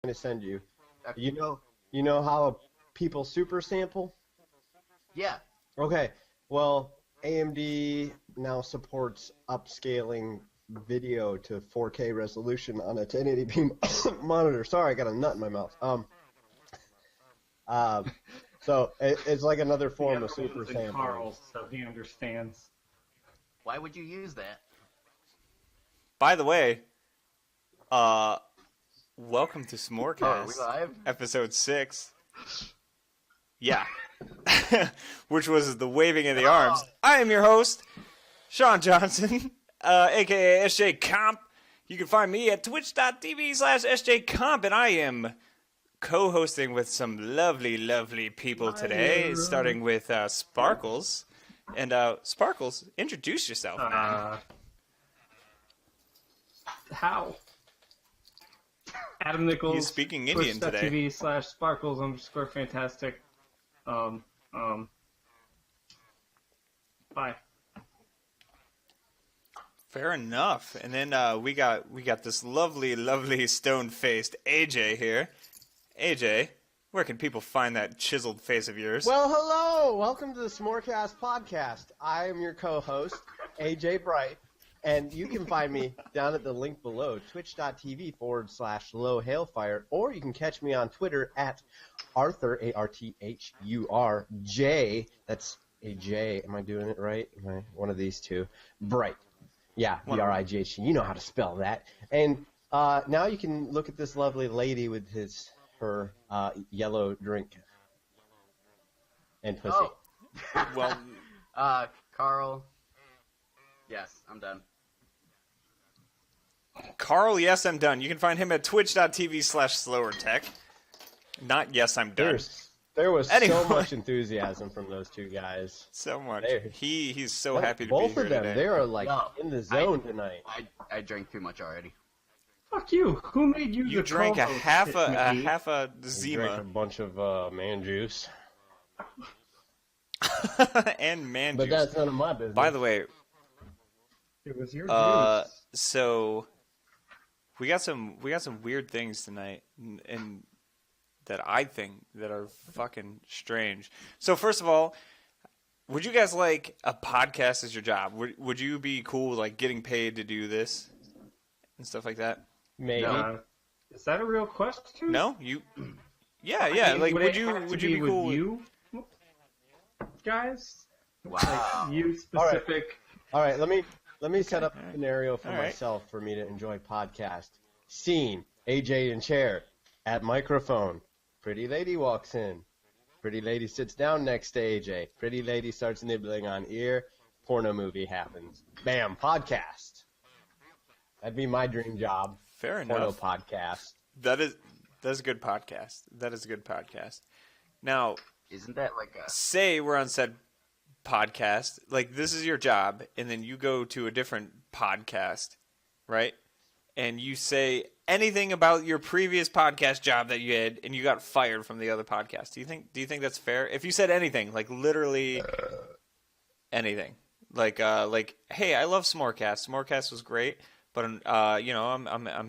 going to send you. Okay. You know how people super sample? Yeah. Okay. Well, AMD now supports upscaling video to 4K resolution on a 1080p monitor. Sorry, I got a nut in my mouth. So it's like another form of super sampling. Carl, so he understands. Why would you use that? By the way, welcome to S'morecast, are we live? episode 6. Yeah. Which was the waving of the arms. I am your host, Sean Johnson, a.k.a. SJ Comp. You can find me at twitch.tv/SJ Comp, and I am co-hosting with some lovely, lovely people today, starting with Sparkles. And Sparkles, introduce yourself, man. How? Adam Nichols. He's speaking Indian today. Twitch.tv/sparkles_fantastic. Bye. Fair enough. And then we got this lovely, lovely stone-faced AJ here. AJ, where can people find that chiseled face of yours? Well, hello! Welcome to the S'morecast podcast. I am your co-host, AJ Bright, and you can find me down at the link below, twitch.tv/lowhailfire, or you can catch me on Twitter at Arthur, ARTHURJ. That's a J. Am I doing it right? Am I one of these two? Bright. Yeah, B-R-I-G-H. You know how to spell that. And now you can look at this lovely lady with her yellow drink and pussy. Oh. Well, Carl. Yes, I'm done. Carl, yes, I'm done. You can find him at twitch.tv/slowertech. Not yes, I'm done. There was Anyway. so much enthusiasm from those two guys. So much. There. He's so happy to Both be here of them, today. they are like No, in the zone tonight. I drank too much already. Fuck you. Who made you You the drank a co-host, half a McGee? half a They drank a Zima bunch of man juice. and man But juice. that's none of my business. By the way, It was your juice. so we got some weird things tonight, and that I think that are fucking strange. So first of all, would you guys like a podcast as your job? Would you be cool with like getting paid to do this and stuff like that? Maybe. Is that a real question? No, you. Yeah, yeah. Like, would you be cool? with you guys? Wow. Like you specific. All right, let me set up a scenario for All right. myself for me to enjoy podcast. Scene: AJ in chair at microphone. Pretty lady walks in. Pretty lady sits down next to AJ. Pretty lady starts nibbling on ear. Porno movie happens. Bam, podcast. That'd be my dream job. Fair Porno enough. podcast. That's a good podcast. That is a good podcast. Now, Isn't that like a... say we're on said podcast, like this is your job, and then you go to a different podcast, right? And you say anything about your previous podcast job that you had, and you got fired from the other podcast. Do you think that's fair? If you said anything, like literally anything, like hey, I love S'morecast. S'morecast was great, but I'm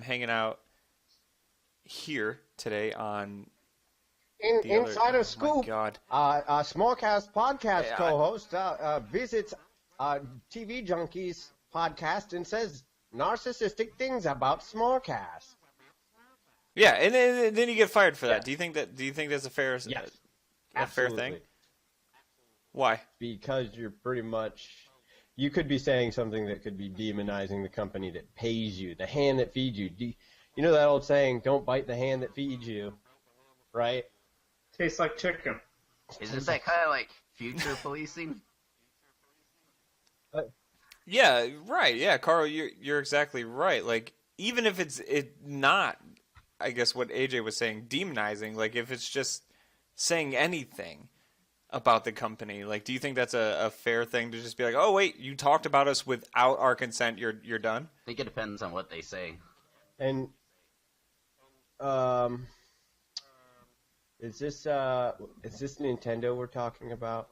hanging out here today on the Inside other, of Scoop, Oh my God. Smallcast podcast Yeah, co-host visits TV Junkies podcast and says narcissistic things about Smallcast. Yeah, and then you get fired for that. Yes. Do you think that's a fair Yes, a fair absolutely. thing? Why? Because you could be saying something that could be demonizing the company that pays you, the hand that feeds you. You know that old saying, don't bite the hand that feeds you, right? Tastes like chicken. Isn't that kind of like future policing? Yeah, right. Yeah, Carl, you're exactly right. Like, even if it's not, I guess what AJ was saying, demonizing. Like, if it's just saying anything about the company, like, do you think that's a fair thing to just be like, oh wait, you talked about us without our consent, you're done? I think it depends on what they say. And is this Nintendo we're talking about?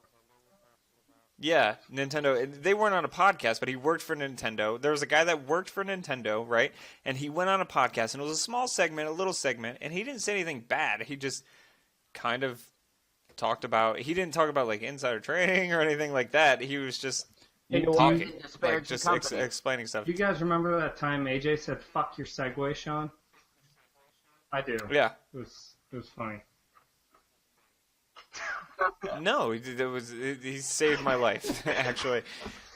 Yeah, Nintendo. They weren't on a podcast, but he worked for Nintendo. There was a guy that worked for Nintendo, right? And he went on a podcast, and it was a small segment, a little segment, and he didn't say anything bad. He just kind of talked about. He didn't talk about like insider trading or anything like that. He was just talking, like just explaining stuff. Do you guys remember that time AJ said "fuck your Segway, Sean"? I do. Yeah. It was funny. No, he saved my life actually.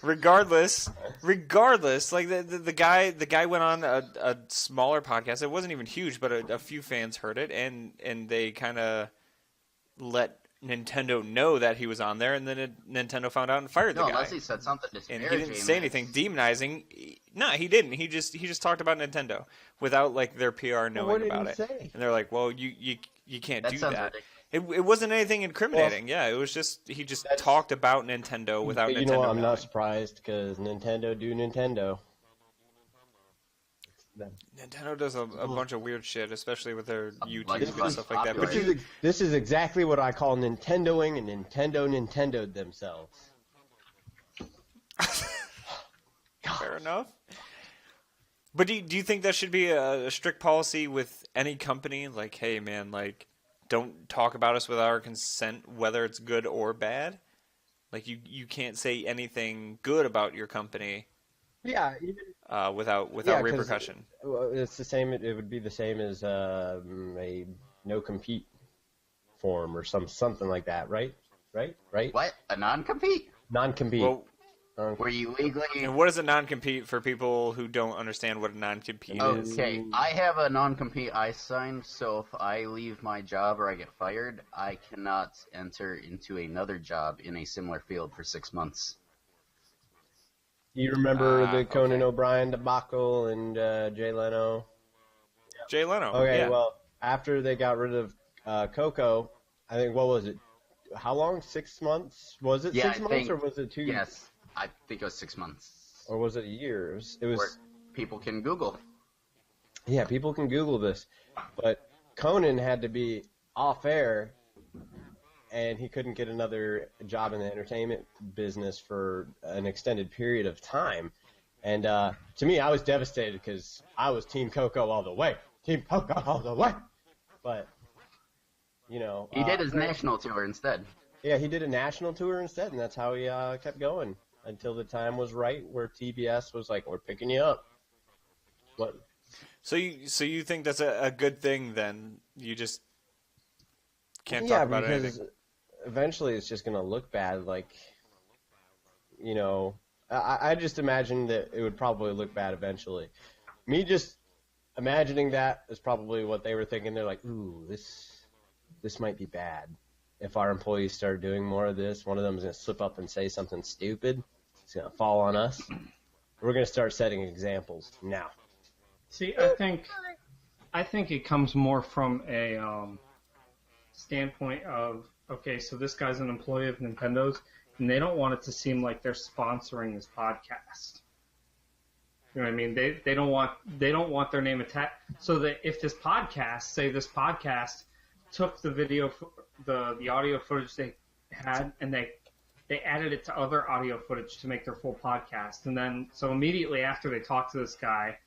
Regardless, like the guy went on a smaller podcast. It wasn't even huge, but a few fans heard it, and they kind of let Nintendo know that he was on there, and then Nintendo found out and fired the guy. Unless he said something disparaging. And he didn't say anything demonizing. No, he didn't. He just talked about Nintendo without like their PR knowing about it. Say? And they're like, "Well, you can't do that." Ridiculous. It wasn't anything incriminating. Yeah, it was just he just talked about Nintendo without Nintendo. You know what? I'm knowing. not surprised because Nintendo do Nintendo. Nintendo does a bunch of weird shit, especially with their YouTube Like and stuff like that. But popular. This is exactly what I call Nintendoing, and Nintendo'd themselves. fair enough. But do you think that should be a strict policy with any company? Like, hey, man, like, don't talk about us without our consent, whether it's good or bad. Like, you can't say anything good about your company. Yeah, without 'cause, repercussion. well, it's the same. It would be the same as a no compete form or something like that, right? Right? What? A non-compete? Non-compete. Well, Were you legally... and what is a non-compete for people who don't understand what a non-compete is? Okay, I have a non-compete I signed, so if I leave my job or I get fired, I cannot enter into another job in a similar field for 6 months. You remember the Conan okay. O'Brien debacle and Jay Leno? Jay Leno. Okay, yeah. well, after they got rid of Coco, I think, what was it? How long? 6 months? Was it Yeah, 6 months or was it 2 years? Yes, I think it was 6 months. Or was it a year? It Where was. people can Google. Yeah, people can Google this. But Conan had to be off air, and he couldn't get another job in the entertainment business for an extended period of time. And to me, I was devastated because I was Team Coco all the way. Team Coco all the way. But, you know. He did his national tour instead. Yeah, he did a national tour instead, and that's how he kept going until the time was right where TBS was like, we're picking you up. What? So you think that's a good thing then? You just can't talk about because anything. eventually it's just going to look bad. Like, you know, I just imagine that it would probably look bad eventually. Me just imagining that is probably what they were thinking. They're like, ooh, this might be bad. If our employees start doing more of this, one of them is going to slip up and say something stupid. It's going to fall on us. We're going to start setting examples now. See, I think it comes more from a standpoint of, okay, so this guy's an employee of Nintendo's, and they don't want it to seem like they're sponsoring this podcast. You know what I mean? They don't want their name attached. So that if this podcast took the video, the audio footage they had, and they added it to other audio footage to make their full podcast, and then so immediately after they talk to this guy,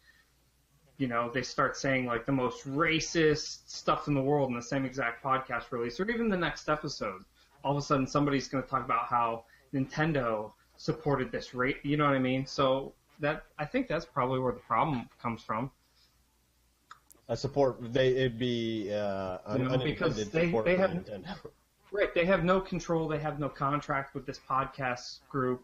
you know, they start saying like the most racist stuff in the world in the same exact podcast release, or even the next episode. All of a sudden, somebody's going to talk about how Nintendo supported this rate. You know what I mean? So I think that's probably where the problem comes from. A support, it'd be because unintended they support have for Nintendo. Right, they have no control. They have no contract with this podcast group.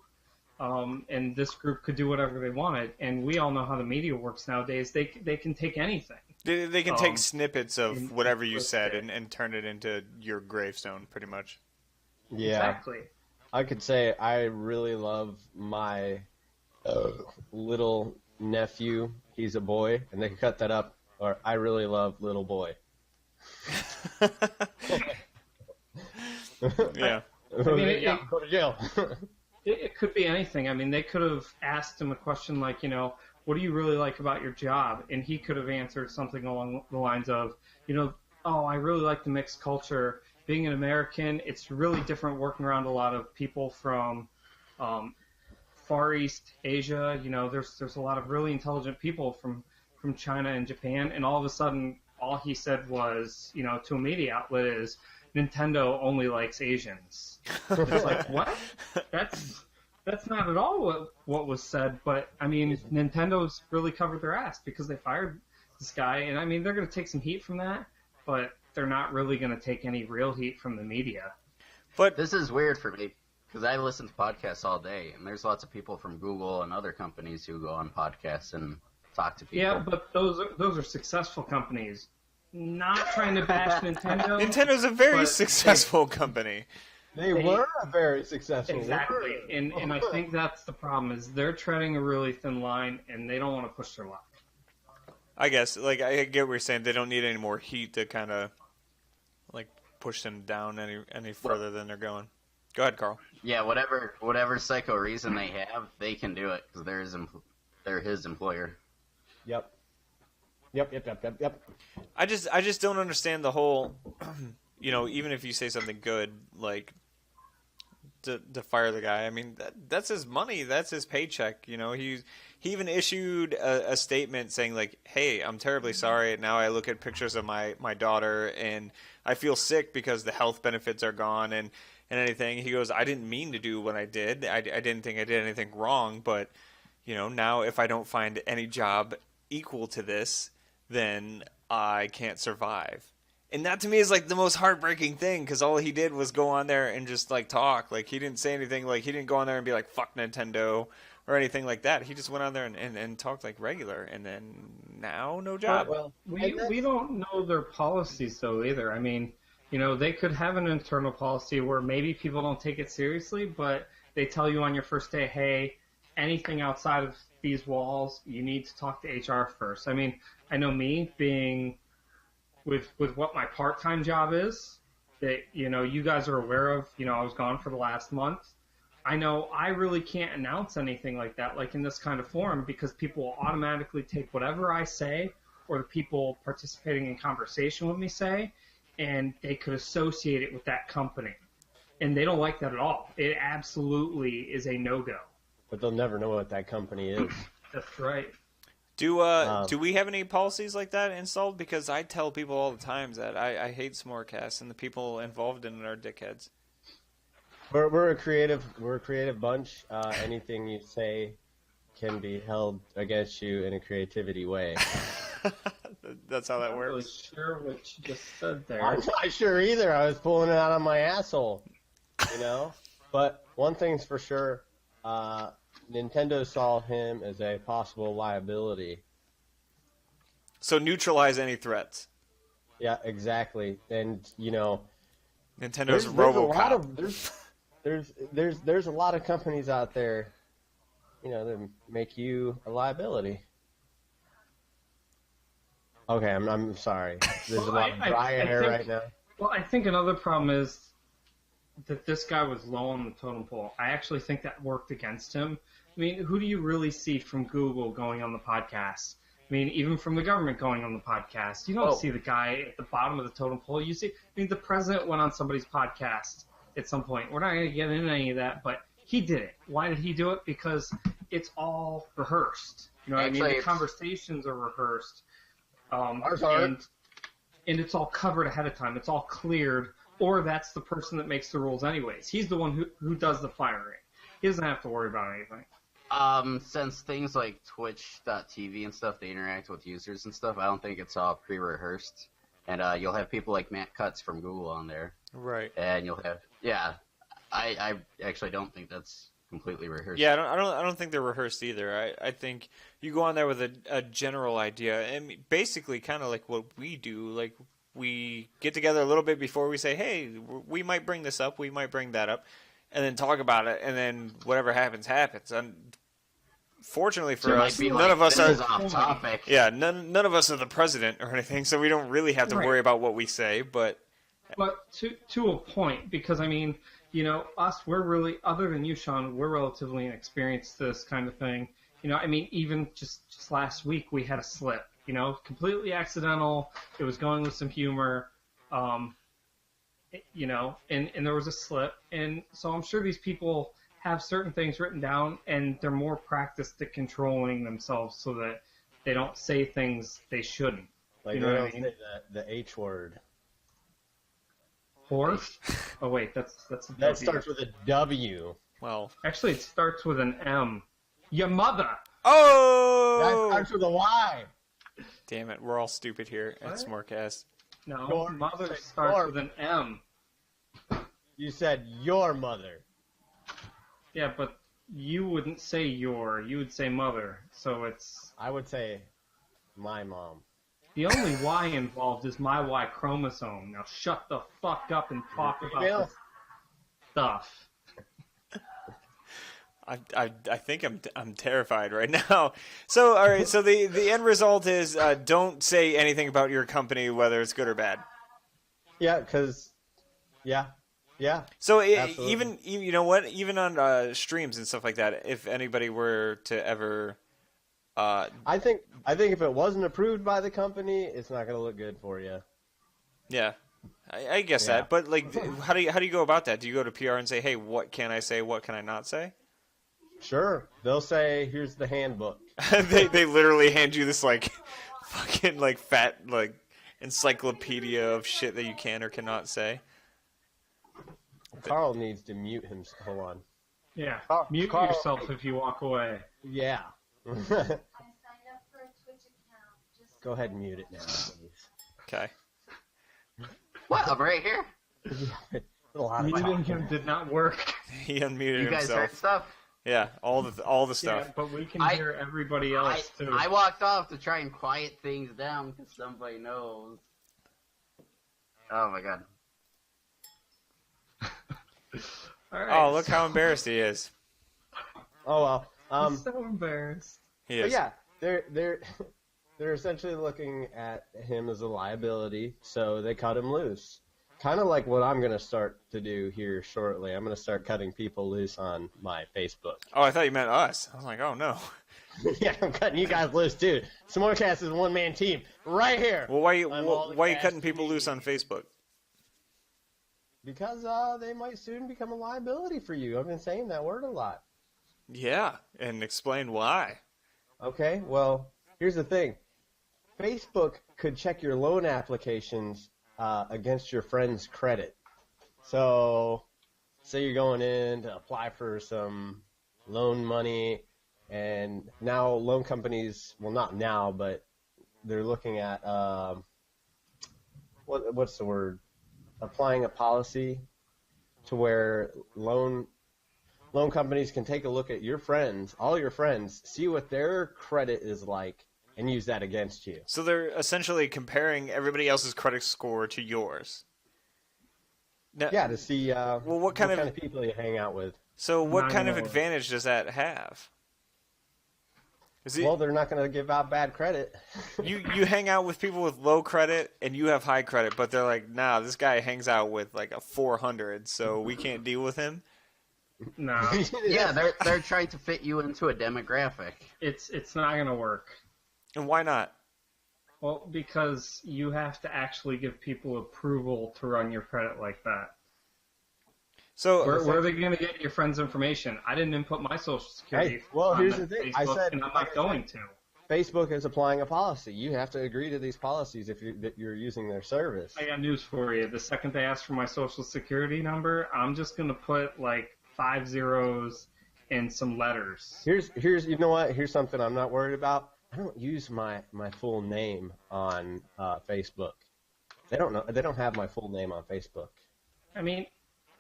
And this group could do whatever they wanted. And we all know how the media works nowadays. They can take anything. They can take snippets of whatever you said and turn it into your gravestone, pretty much. Yeah, Exactly. I could say I really love my little nephew. He's a boy, and they could cut that up. Or I really love little boy. Yeah. I mean, Go to jail. it could be anything. I mean, they could have asked him a question like, you know, what do you really like about your job? And he could have answered something along the lines of, you know, oh, I really like the mixed culture. Being an American, it's really different working around a lot of people from Far East Asia. There's a lot of really intelligent people from China and Japan, and all of a sudden, all he said was, to a media outlet is, Nintendo only likes Asians. It's like, what? That's not at all what was said, but, I mean, Nintendo's really covered their ass because they fired this guy, and, I mean, they're going to take some heat from that, but they're not really going to take any real heat from the media. But This is weird for me, because I listen to podcasts all day, and there's lots of people from Google and other companies who go on podcasts and talk to people. Yeah, but those are successful companies. Not trying to bash Nintendo. Nintendo's a very successful company. They were very successful. Exactly, and I think that's the problem, is they're treading a really thin line, and they don't want to push their luck. I guess, like, I get what you're saying. They don't need any more heat to kind of, like, push them down any further than they're going. Go ahead, Carl. Yeah, whatever psycho reason they have, they can do it, because they're his employer. Yep. I just don't understand the whole, even if you say something good, like, to fire the guy. I mean, that's his money. That's his paycheck. He even issued a statement saying, like, hey, I'm terribly sorry. Now I look at pictures of my daughter and I feel sick because the health benefits are gone and anything. He goes, I didn't mean to do what I did. I didn't think I did anything wrong. But, now if I don't find any job equal to this, then I can't survive. And that to me is like the most heartbreaking thing, because all he did was go on there and just like talk. Like, he didn't say anything. Like, he didn't go on there and be like, fuck Nintendo or anything like that. He just went on there and talked like regular, and then now no job. Well, We don't know their policies though either. I mean, they could have an internal policy where maybe people don't take it seriously, but they tell you on your first day, hey, anything outside of these walls, you need to talk to HR first. I mean, I know me being with what my part-time job is, that, you guys are aware of, I was gone for the last month. I know I really can't announce anything like that, like in this kind of forum, because people will automatically take whatever I say or the people participating in conversation with me say, and they could associate it with that company. And they don't like that at all. It absolutely is a no-go. But they'll never know what that company is. That's right. Do we have any policies like that installed? Because I tell people all the time that I hate S'morecasts, and the people involved in it are dickheads. We're a creative bunch. Anything you say can be held against you in a creativity way. That's how that I'm not really works. sure what you just said there. I'm not sure either. I was pulling it out of my asshole, But one thing's for sure, Nintendo saw him as a possible liability. So neutralize any threats. Yeah, exactly. And Nintendo's there's a lot RoboCop. of there's a lot of companies out there, that make you a liability. Okay, I'm sorry. There's a lot of dry air right now. Well, I think another problem is that this guy was low on the totem pole. I actually think that worked against him. I mean, who do you really see from Google going on the podcast? I mean, even from the government going on the podcast. You don't see the guy at the bottom of the totem pole. You see, the president went on somebody's podcast at some point. We're not going to get into any of that, but he did it. Why did he do it? Because it's all rehearsed. The conversations are rehearsed. And it's all covered ahead of time. It's all cleared, or that's the person that makes the rules anyways. He's the one who does the firing. He doesn't have to worry about anything. Since things like Twitch.tv and stuff, they interact with users and stuff, I don't think it's all pre-rehearsed. And you'll have people like Matt Cutts from Google on there. Right. And you'll have, I actually don't think that's completely rehearsed. Yeah, I don't think they're rehearsed either. I think you go on there with a general idea, and basically kind of like what we do. Like, we get together a little bit before we say, hey, we might bring this up, we might bring that up, and then talk about it, and then whatever happens, happens. And fortunately for us, none of us are off topic. Yeah, none of us are the president or anything, so we don't really have to worry about what we say. But to a point, because I mean, us, we're really, other than you, Sean, we're relatively inexperienced to this kind of thing. I mean, even just last week we had a slip. Completely accidental. It was going with some humor. And there was a slip. And so I'm sure these people have certain things written down, and they're more practiced at controlling themselves so that they don't say things they shouldn't. Like, You know they what I don't mean? say the H word. Horse? Oh wait, that's a That W. starts with a W. Well. Actually, it starts with an M. Your mother. That Oh! starts with a Y. Damn it, we're all stupid here at What? Smorcast. No, Your- mother say starts your- with an M. You said your mother. Yeah, but you wouldn't say your. You would say mother. So it's I would say my mom. the only Y involved is my Y chromosome. Now shut the fuck up and talk about Female? this stuff. I think I'm terrified right now. So all right, so the end result is don't say anything about your company, whether it's good or bad. Yeah, because, yeah. So Absolutely. even you know what, even on streams and stuff like that, if anybody were to ever, I think if it wasn't approved by the company, it's not going to look good for you. yeah, I guess Yeah. that. But like, how do you go about that? Do you go to PR and say, hey, what can I say? What can I not say? Sure. They'll say, here's the handbook. they literally hand you this like fucking like fat like encyclopedia of shit that you can or cannot say. Carl needs to mute himself. Hold on. Yeah. Carl- Mute Carl- yourself if you walk away. Yeah. I signed up for a Twitch account. Just Go ahead and mute it now, please. Okay. What? I'm right here. A lot of Muting talking. him did not work. He unmuted You guys himself. heard stuff? Yeah, all the stuff. Yeah, but we can I- hear everybody else too. I walked off to try and quiet things down because somebody knows. Oh my god. All right, Oh, look how embarrassed he is. Oh well. I'm so embarrassed. He But is. yeah, they're essentially looking at him as a liability, so they cut him loose. Kind of like what I'm going to start to do here shortly. I'm going to start cutting people loose on my Facebook. Oh, I thought you meant us. I was like, oh no. Yeah, I'm cutting you guys loose too. S'morecast is a one-man team right here. Well, why I'm all the why are you cast cutting people community. loose on Facebook? Because they might soon become a liability for you. I've been saying that word a lot. Yeah, and explain why. Okay, well, here's the thing. Facebook could check your loan applications against your friend's credit. So, say you're going in to apply for some loan money, and now loan companies, well, not now, but they're looking at, what's the word? Applying a policy to where loan companies can take a look at your friends, all your friends, see what their credit is like, and use that against you. So they're essentially comparing everybody else's credit score to yours. Now, Yeah, to see what kind of- people you hang out with. So what Not kind of gonna work. advantage does that have? Is it Well, they're not going to give out bad credit. you hang out with people with low credit and you have high credit, but they're like, nah, this guy hangs out with like a 400, so we can't deal with him. No, Yeah, they're trying to fit you into a demographic. it's not gonna work. And why not? Well, because you have to actually give people approval to run your credit like that. So Where are they going to get your friend's information? I didn't input my social security. Hey, well, on here's that the thing. Facebook, I said- and I'm like not I going to. Facebook is applying a policy. You have to agree to these policies if you're using their service. I got news for you. The second they ask for my social security number, I'm just going to put like 5 zeros and some letters. Here's you know what? Here's something I'm not worried about. I don't use my full name on Facebook. They don't have my full name on Facebook. I mean,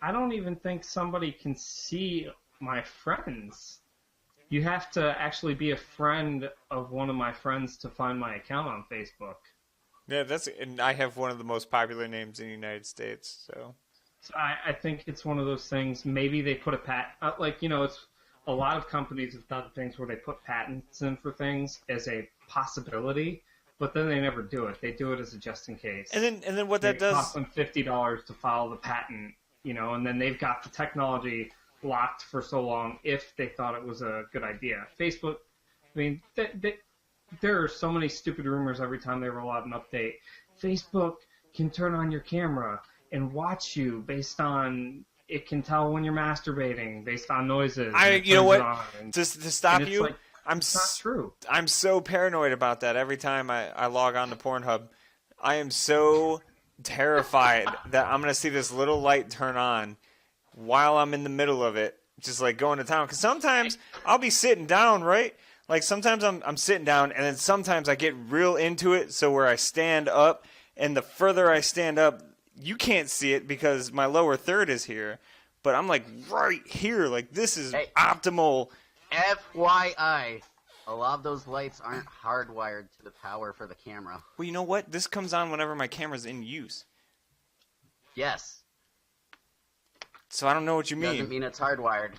I don't even think somebody can see my friends. You have to actually be a friend of one of my friends to find my account on Facebook. yeah, and I have one of the most popular names in the United States. So So I think it's one of those things. Maybe they put it's a lot of companies have done things where they put patents in for things as a possibility, but then they never do it. They do it as a just in case. and then what that It does. costs them $50 to file the patent, and then they've got the technology locked for so long if they thought it was a good idea. Facebook, I mean, there are so many stupid rumors every time they roll out an update. Facebook can turn on your camera and watch you based on it can tell when you're masturbating based on noises. You know what? And To stop it's you, like, it's not true. I'm so paranoid about that every time I log on to Pornhub. I am so terrified that I'm going to see this little light turn on while I'm in the middle of it, just like going to town. Because sometimes I'll be sitting down, right? Like sometimes I'm sitting down, and then sometimes I get real into it, so where I stand up, and the further I stand up, you can't see it because my lower third is here, but I'm like right here, like this is optimal. FYI, a lot of those lights aren't hardwired to the power for the camera. Well, you know what? This comes on whenever my camera's in use. Yes. So I don't know what you mean. Doesn't mean it's hardwired.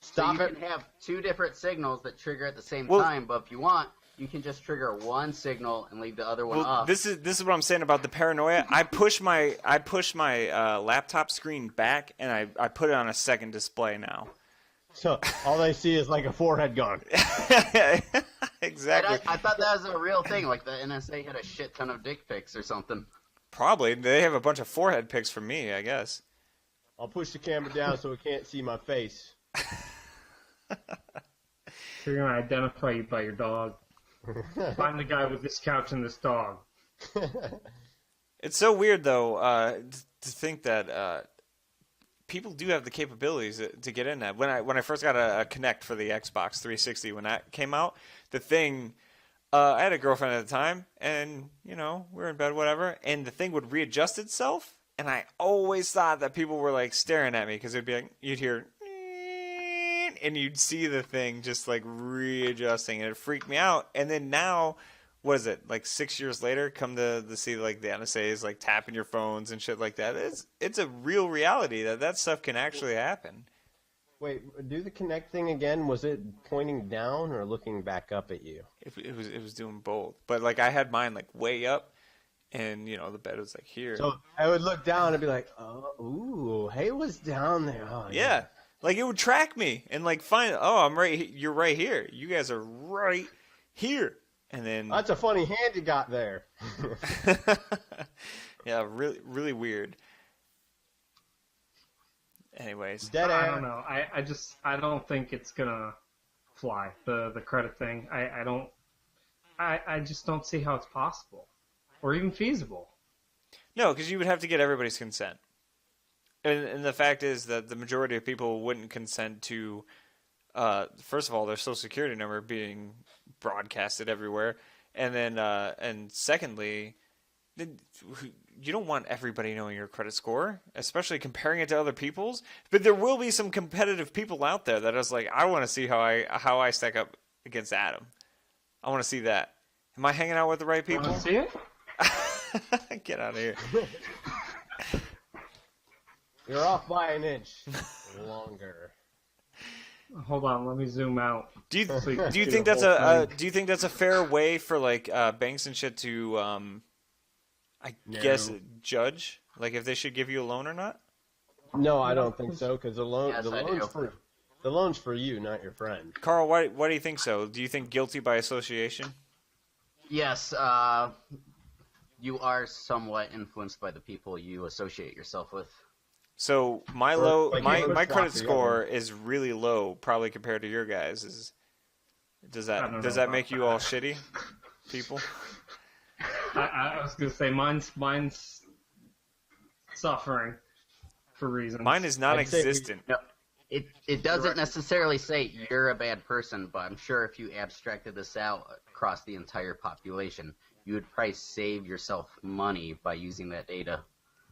Stop so you it. can have two different signals that trigger at the same time, but if you want, you can just trigger one signal and leave the other one off. This is what I'm saying about the paranoia. I push my laptop screen back, and I put it on a second display now. So all they see is like a forehead gone. Exactly. I thought that was a real thing, like the NSA had a shit ton of dick pics or something. Probably. They have a bunch of forehead pics from me, I guess. I'll push the camera down so it can't see my face. They're going to identify you by your dog. Find the guy with this couch and this dog. It's so weird, though, to think that people do have the capabilities to get in that. When I first got a Kinect for the Xbox 360, when that came out, the thing, I had a girlfriend at the time, and, you know, we were in bed, whatever, and the thing would readjust itself, and I always thought that people were, like, staring at me, because it'd be like, you'd hear, and you'd see the thing just, like, readjusting, and it freaked me out. And then now, what is it, like 6 years later, come to see, like, the NSA is, like, tapping your phones and shit like that. It's a real reality that stuff can actually happen. Wait, do the Kinect thing again. Was it pointing down or looking back up at you? It was doing both. But, like, I had mine, like, way up, and, you know, the bed was, like, here. So I would look down and be like, oh, ooh, hey, what's down there? Oh, yeah. Like, it would track me and, like, find, oh, you're right here. You guys are right here. And then... That's a funny hand you got there. Yeah, really, really weird. Anyways. Dead air. I don't know. I don't think it's going to fly, the credit thing. I just don't see how it's possible or even feasible. No, because you would have to get everybody's consent. And the fact is that the majority of people wouldn't consent to, first of all, their social security number being broadcasted everywhere, and then, and secondly, you don't want everybody knowing your credit score, especially comparing it to other people's. But there will be some competitive people out there that is like, I want to see how I stack up against Adam. I want to see that. Am I hanging out with the right people? Want to see it? Get out of here. You're off by an inch longer. Hold on, let me zoom out. Do you So do you see think the that's whole thing. do you think that's a fair way for like banks and shit to I guess judge like if they should give you a loan or not? No, I don't think so, because the Yes, I do. loan's for you, not your friend. Carl, why do you think so? Do you think guilty by association? Yes, you are somewhat influenced by the people you associate yourself with. So my like my you credit swap score is really low, probably compared to your guys'. Does I don't that know make about you all that. shitty, people? I was gonna say mine's suffering for reasons. Mine is non-existent. No, it doesn't necessarily say you're a bad person, but I'm sure if you abstracted this out across the entire population, you would probably save yourself money by using that data.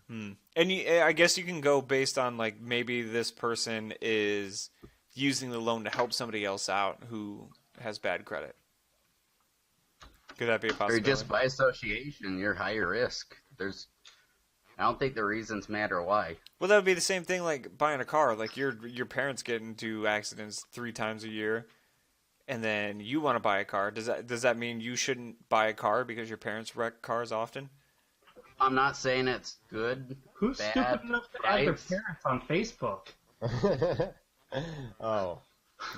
And I guess you can go based on like maybe this person is using the loan to help somebody else out who has bad credit. Could that be a Or possibility? just by association, you're higher risk. I don't think the reasons matter why. Well, that would be the same thing like buying a car. Like your parents get into accidents 3 times a year, and then you want to buy a car. Does that mean you shouldn't buy a car because your parents wreck cars often? I'm not saying it's good, Who's bad, stupid enough to add their right? parents on Facebook? Oh.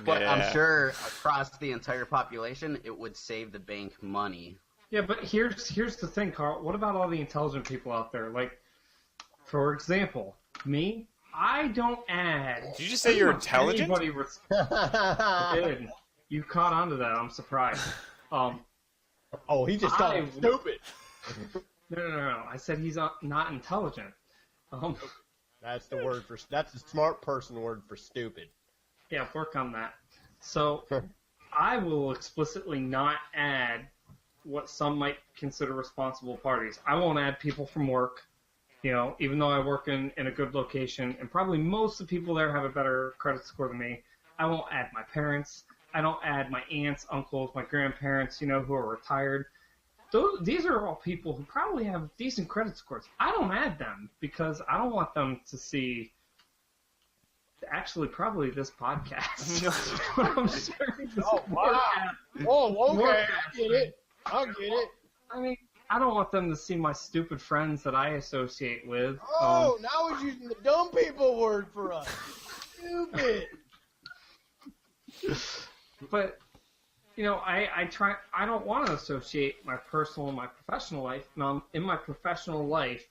But Yeah. I'm sure across the entire population, it would save the bank money. Yeah, but here's the thing, Carl. What about all the intelligent people out there? Like, for example, me, I don't add. Did you just say you're intelligent? Anybody did. You caught on to that. I'm surprised. Oh, he just called him stupid. No. I said he's not intelligent. That's the word for. That's the smart person word for stupid. Yeah, work on that. So, I will explicitly not add what some might consider responsible parties. I won't add people from work. You know, even though I work in a good location, and probably most of the people there have a better credit score than me, I won't add my parents. I don't add my aunts, uncles, my grandparents, you know, who are retired. These are all people who probably have decent credit scores. I don't add them because I don't want them to see, actually, probably this podcast. I'm sharing this wow. Oh, okay. I get it. I mean, I don't want them to see my stupid friends that I associate with. Oh, now he's using the dumb people word for us. Stupid. But, you know, I don't want to associate my personal and my professional life. Now, in my professional life,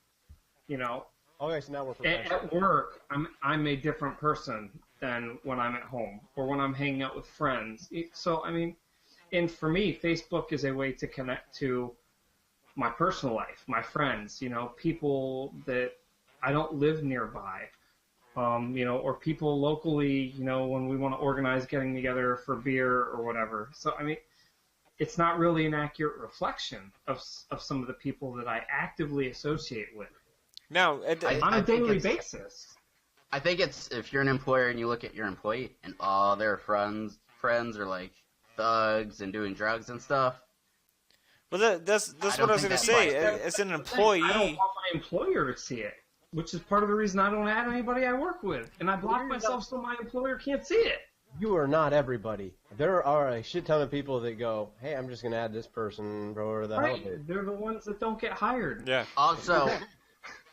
you know, okay, so now we're professional. At work, I'm a different person than when I'm at home or when I'm hanging out with friends. So, I mean, and for me, Facebook is a way to connect to my personal life, my friends, you know, people that I don't live nearby, you know, or people locally, you know, when we want to organize getting together for beer or whatever. So, I mean, it's not really an accurate reflection of some of the people that I actively associate with. Now, on a daily basis. I think it's, if you're an employer and you look at your employee and all their friends are like thugs and doing drugs and stuff. Well, that's what I was going to say. As an employee, I don't want my employer to see it, which is part of the reason I don't add anybody I work with, and I block myself so my employer can't see it. You are not everybody. There are a shit ton of people that go, "Hey, I'm just going to add this person for the hell of it." They're the ones that don't get hired. Yeah. Also,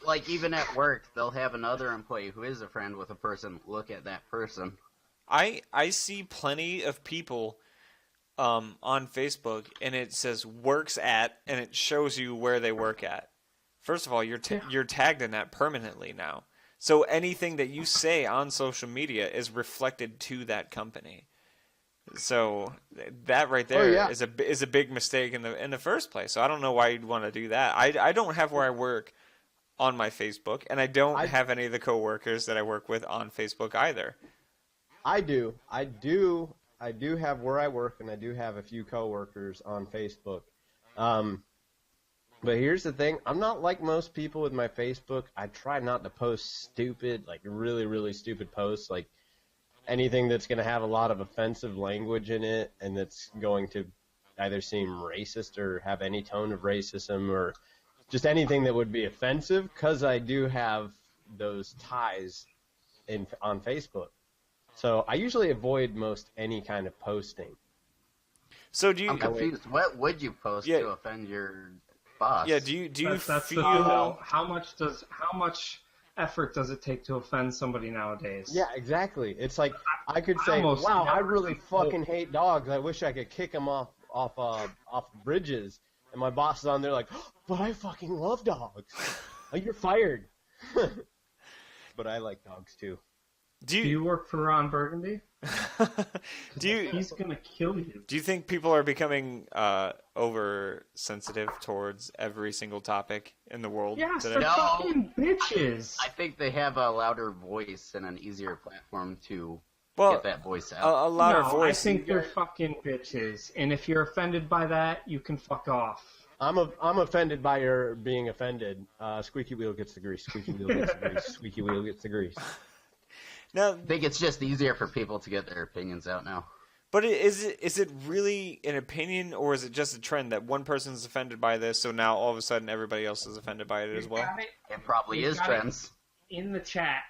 like even at work, they'll have another employee who is a friend with a person look at that person. I see plenty of people on Facebook, and it says works at, and it shows you where they work at. First of all, you're tagged in that permanently now. So anything that you say on social media is reflected to that company. So that right there is a big mistake in the first place. So I don't know why you'd want to do that. I don't have where I work on my Facebook, and I don't have any of the coworkers that I work with on Facebook either. I do have where I work, and I do have a few coworkers on Facebook. But here's the thing. I'm not like most people with my Facebook. I try not to post stupid, like really, really stupid posts, like anything that's going to have a lot of offensive language in it and that's going to either seem racist or have any tone of racism or just anything that would be offensive, because I do have those ties on Facebook. So I usually avoid most any kind of posting. So do you? I'm confused. What would you post to offend your boss? Yeah. Do you that's feel how much effort does it take to offend somebody nowadays? Yeah, exactly. It's like I could say, "Wow, I really fucking hate dogs. I wish I could kick them off bridges." And my boss is on there like, "But I fucking love dogs." Like, you're fired. But I like dogs too. Do you work for Ron Burgundy? He's gonna kill you. Do you think people are becoming oversensitive towards every single topic in the world today? They're fucking bitches. I think they have a louder voice and an easier platform to get that voice out. A louder voice. I think they're fucking bitches, and if you're offended by that, you can fuck off. I'm offended by your being offended. Squeaky wheel gets the grease. Squeaky wheel gets the grease. Squeaky wheel gets the grease. Now, I think it's just easier for people to get their opinions out now. But is it really an opinion, or is it just a trend that one person's offended by this, so now all of a sudden everybody else is offended by it as well? It probably is trends. In the chat,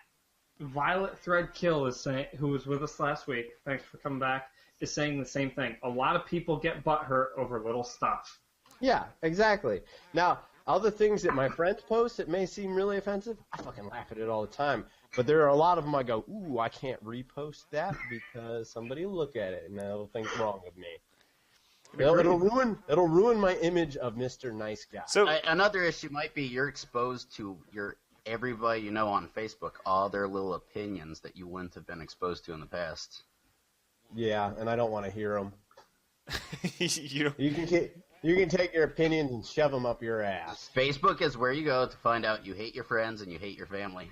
Violet Thread Kill is saying, who was with us last week, thanks for coming back, is saying the same thing. A lot of people get butthurt over little stuff. Yeah, exactly. Now, other things that my friends post that may seem really offensive, I fucking laugh at it all the time. But there are a lot of them I go, ooh, I can't repost that because somebody will look at it and they'll think wrong of me. It'll ruin my image of Mr. Nice Guy. So another issue might be you're exposed to your everybody you know on Facebook all their little opinions that you wouldn't have been exposed to in the past. Yeah, and I don't want to hear them. You You can take your opinions and shove them up your ass. Facebook is where you go to find out you hate your friends and you hate your family.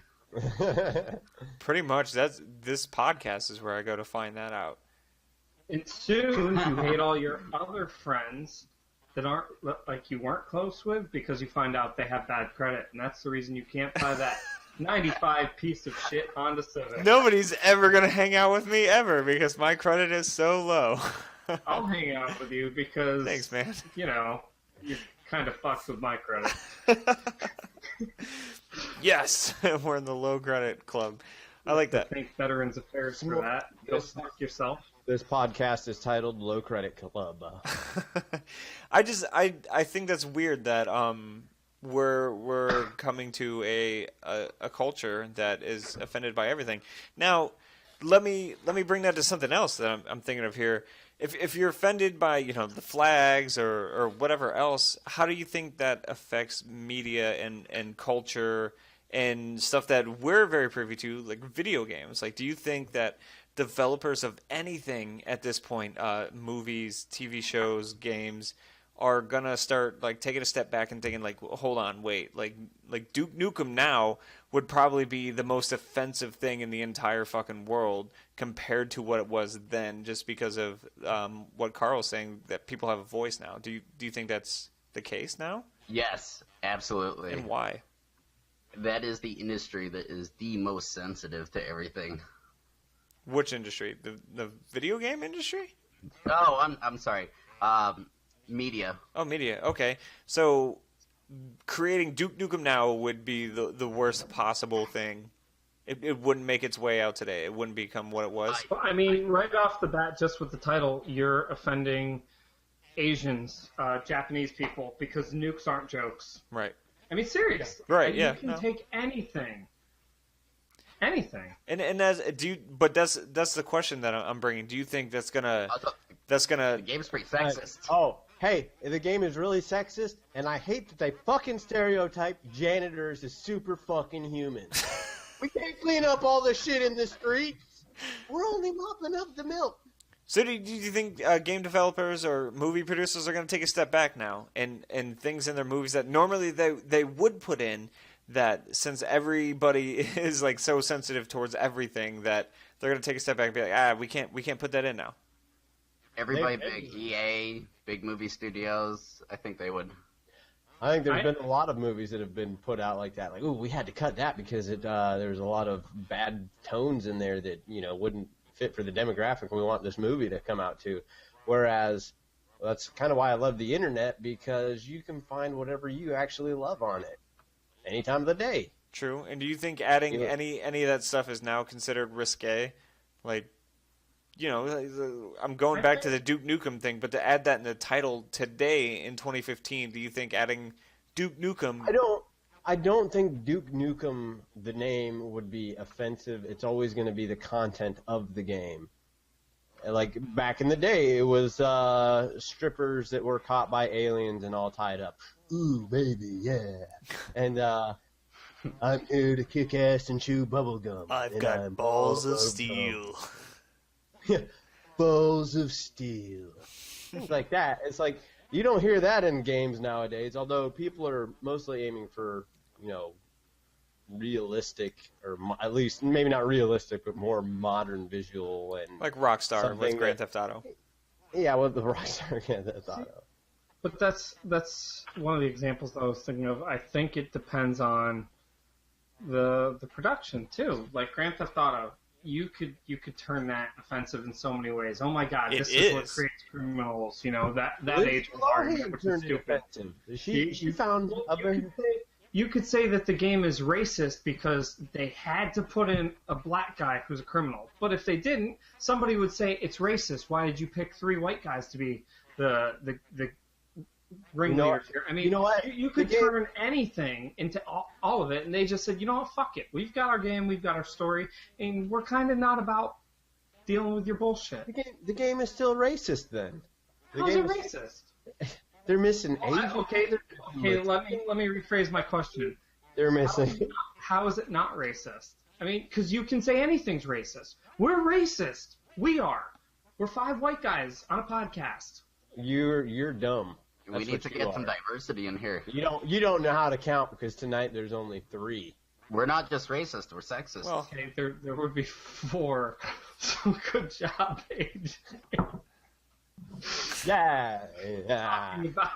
pretty much this podcast is where I go to find that out. And soon you hate all your other friends that aren't like you weren't close with because you find out they have bad credit, and that's the reason you can't buy that 95 piece of shit Honda Civic. Nobody's ever gonna hang out with me ever because my credit is so low. I'll hang out with you because Thanks, man. You know, you're kind of fucked with my credit. Yes, we're in the low credit club. I like that. Thank Veterans Affairs for that. Go fuck yourself. This podcast is titled Low Credit Club. I think that's weird that we're coming to a culture that is offended by everything. Now, let me bring that to something else that I'm thinking of here. If you're offended by the flags or whatever else, how do you think that affects media and culture and stuff that we're very privy to, like video games? Like, do you think that developers of anything at this point, movies, TV shows, games, are gonna start like taking a step back and thinking like, hold on, wait, like Duke Nukem now would probably be the most offensive thing in the entire fucking world compared to what it was then, just because of what Carl was saying, that people have a voice now. Do you think that's the case now? Yes, absolutely. And why? That is the industry that is the most sensitive to everything. Which industry? The video game industry? Oh, I'm sorry. Media. Oh, media. Okay. So creating Duke Nukem now would be the worst possible thing. It wouldn't make its way out today. It wouldn't become what it was. Well, I mean, right off the bat, just with the title, you're offending Asians, Japanese people, because nukes aren't jokes. Right. I mean, serious. Right, And yeah, You can no. take anything. Anything. And that's the question that I'm bringing. Do you think that's gonna The game's pretty sexist. Hey, the game is really sexist, and I hate that they fucking stereotype janitors as super fucking humans. We can't clean up all the shit in the streets. We're only mopping up the milk. So do you think game developers or movie producers are going to take a step back now and things in their movies that normally they would put in, that since everybody is like so sensitive towards everything that they're going to take a step back and be like, we can't put that in now? Everybody big, EA, big movie studios, I think they would. I think there's been a lot of movies that have been put out like that. Like, ooh, we had to cut that because there was a lot of bad tones in there that, wouldn't fit for the demographic we want this movie to come out to. Whereas, that's kind of why I love the internet, because you can find whatever you actually love on it any time of the day. True. And do you think adding any of that stuff is now considered risque? Like, I'm going back to the Duke Nukem thing, but to add that in the title today in 2015, do you think adding Duke Nukem? I don't think Duke Nukem, the name, would be offensive. It's always going to be the content of the game. Like back in the day, it was strippers that were caught by aliens and all tied up. Ooh, baby, yeah. And I'm here to kick ass and chew bubblegum. I've got balls of steel. Balls of steel. Things like that. It's like, you don't hear that in games nowadays, although people are mostly aiming for, realistic, or at least maybe not realistic, but more modern visual and Like Rockstar with something Grand Theft Auto. Yeah, with the Rockstar Grand Theft Auto. But that's one of the examples that I was thinking of. I think it depends on the production too. Like Grand Theft Auto, you could turn that offensive in so many ways. Oh my God, this is what creates criminals. That age was argument, which is stupid. She found a very... You could say that the game is racist because they had to put in a black guy who's a criminal. But if they didn't, somebody would say it's racist. Why did you pick 3 white guys to be the ringleaders here? I mean, you could turn anything into all of it, and they just said, fuck it. We've got our game, we've got our story, and we're kind of not about dealing with your bullshit. The game is still racist then. How's it racist? They're missing Asian. Okay. Let me rephrase my question. They're missing. How is it not racist? I mean, because you can say anything's racist. We're racist. We are. We're 5 white guys on a podcast. You're dumb. We need to get some diversity in here. You don't know how to count because tonight there's only 3. We're not just racist, we're sexist. Well, Okay, there would be 4. So good job, AJ. Yeah.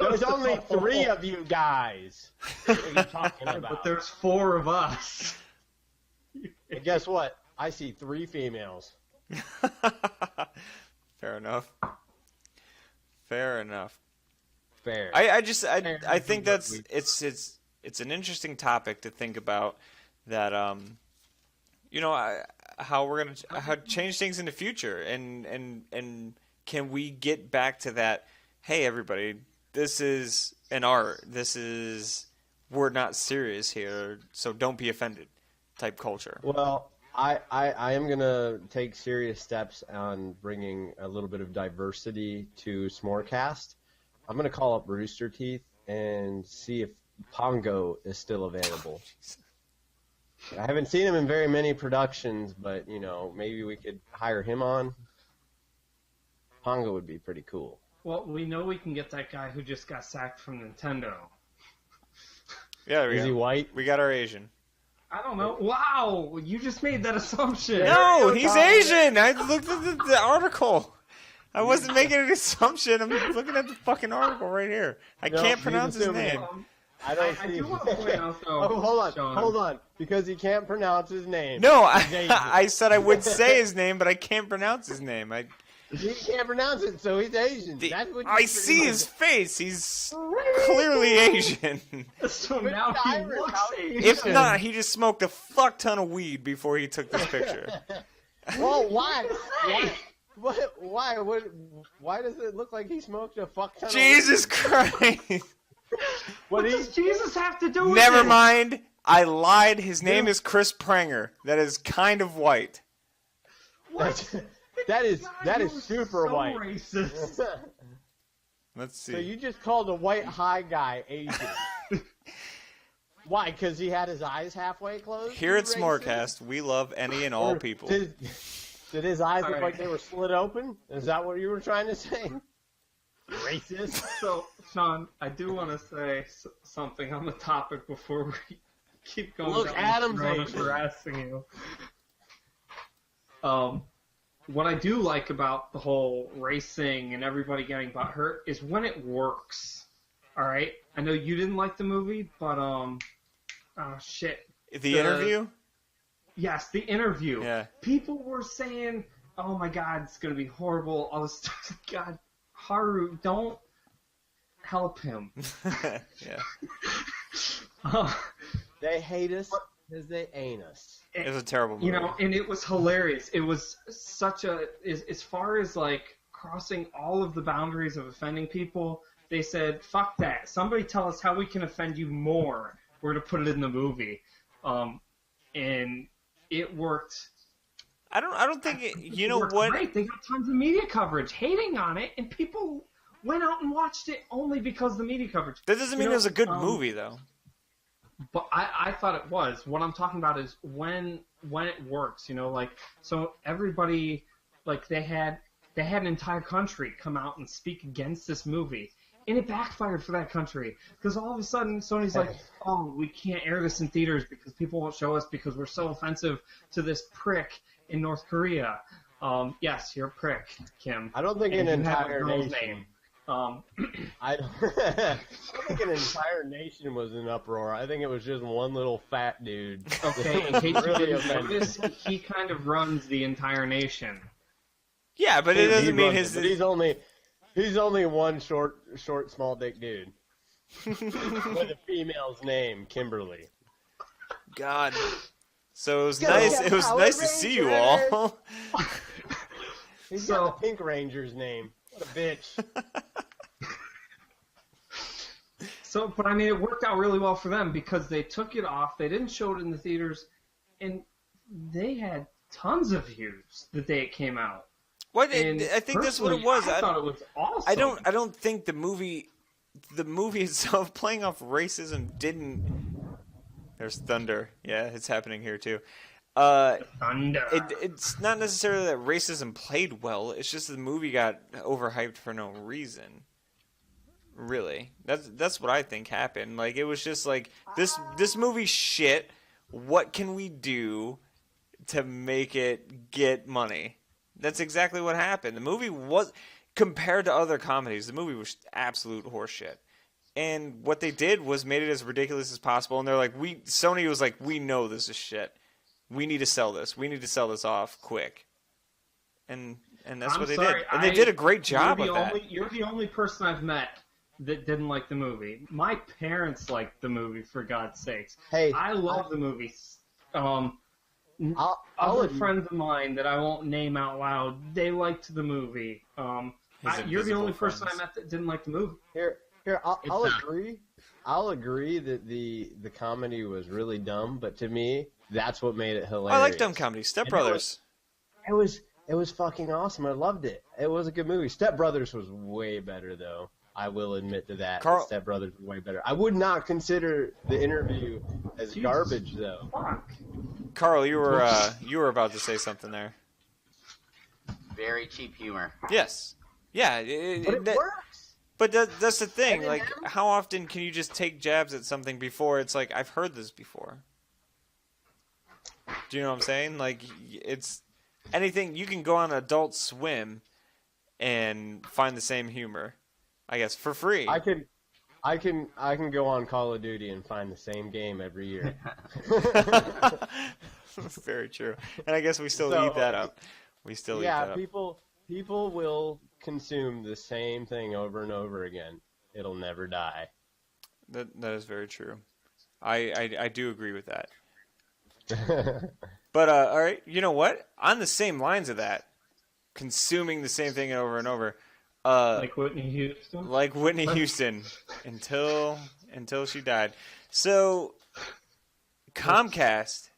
There's only 3 of you guys. What are you talking about? But there's 4 of us. And guess what? I see 3 females. fair enough. Fair enough. Fair. I think that's it's an interesting topic to think about. That how we're gonna change things in the future, and can we get back to that? Hey, everybody, this is an art. We're not serious here, so don't be offended. Type culture. Well, I am gonna take serious steps on bringing a little bit of diversity to S'morecast. I'm gonna call up Rooster Teeth and see if Pongo is still available. I haven't seen him in very many productions, but maybe we could hire him on. Pongo would be pretty cool. Well, we know we can get that guy who just got sacked from Nintendo. Yeah, Is he white? We got our Asian. I don't know. Wow, you just made that assumption. No, he's Asian. I looked at the article. I wasn't making an assumption. I'm looking at the fucking article right here. I can't pronounce his name. I don't I see. do want to point out, though. Oh, hold Sean, on, because he can't pronounce his name. No, He's Asian. I said I would say his name, but I can't pronounce his name. He can't pronounce it, so he's Asian. That's what I see his face. He's clearly Asian. So now he looks Asian. If not, he just smoked a fuck ton of weed before he took this picture. Well, why? Why does it look like he smoked a fuck ton Jesus of Christ. What does Jesus have to do with Never it? mind. I lied. His name is Chris Pranger. That is kind of white. That is super so white. Racist. Let's see. So you just called a white high guy Asian. Why? Because he had his eyes halfway closed? Here at Racist? S'morecast, we love any and all Or people. Did his eyes look All like right. they were split open? Is that what you were trying to say? Racist? So, Sean, I do want to say something on the topic before we keep going. Look, down Adam's the road of Asian. harassing you. What I do like about the whole race thing and everybody getting butthurt is when it works. All right, I know you didn't like the movie, but oh shit. The interview? Yes, the interview. Yeah. People were saying, "Oh my God, it's gonna be horrible." All this stuff. God, Haru, don't help him. Yeah. They hate us because they ain't us. It was a terrible movie. You know, and it was hilarious. It was such a, as far as like crossing all of the boundaries of offending people, they said, fuck that. Somebody tell us how we can offend you more. We're going to put it in the movie. And it worked. I don't think it, you know worked what? Great. They got tons of media coverage hating on it, and people went out and watched it only because of the media coverage. That doesn't mean it was a good movie though. But I thought it was. What I'm talking about is when it works, you know, like, so everybody, like, they had an entire country come out and speak against this movie, and it backfired for that country, because all of a sudden Sony's like, oh, we can't air this in theaters because people won't show us because we're so offensive to this prick in North Korea. Yes, you're a prick, Kim. I don't think And an you have a entire girl's nation. name. I don't think an entire nation was in uproar. I think it was just one little fat dude. Okay, in case you Really didn't offended. notice, he kind of runs the entire nation. Yeah, but it doesn't mean his. But he's only one short, small dick dude with a female's name, Kimberly. God. So it was Go nice. get It was Power nice to see you all. He's So- got the Pink Ranger's name. What a bitch. So, but I mean, it worked out really well for them because they took it off. They didn't show it in the theaters, and they had tons of views the day it came out. What? And I think that's what it personally, was. I thought it was awesome. I don't think the movie itself playing off racism There's thunder. Yeah, it's happening here too. Thunder. It's not necessarily that racism played well. It's just the movie got overhyped for no reason. Really, that's what I think happened. Like it was just like this movie shit. What can we do to make it get money? That's exactly what happened. The movie was, compared to other comedies, the movie was absolute horseshit. And what they did was made it as ridiculous as possible. And they're like, Sony was like, we know this is shit. We need to sell this. We need to sell this off quick. And that's what they did. And they did a great job of that. You're the only person I've met that didn't like the movie. My parents liked the movie, for God's sakes. Hey, I love the movie. I'll Other friends of mine that I won't name out loud, they liked the movie. You're the only person I met that didn't like the movie. I'll agree. I'll agree that the comedy was really dumb, but to me, that's what made it hilarious. I like dumb comedy. Step Brothers. It was fucking awesome. I loved it. It was a good movie. Step Brothers was way better, though. I will admit to that. Step Brothers was way better. I would not consider The Interview as garbage, though. Fuck. Carl, you were about to say something there. Very cheap humor. Yes. Yeah. But it works. But that's the thing. Like, how often can you just take jabs at something before it's like, I've heard this before? Do you know what I'm saying? Like, it's anything. You can go on Adult Swim and find the same humor, I guess, for free. I can go on Call of Duty and find the same game every year. Very true. And I guess we still eat that up. We still eat that up. Yeah, people will consume the same thing over and over again. It'll never die. That is very true. I do agree with that. But all right, you know what? On the same lines of that, consuming the same thing over and over. Like Whitney Houston? Like Whitney Houston until she died. So Comcast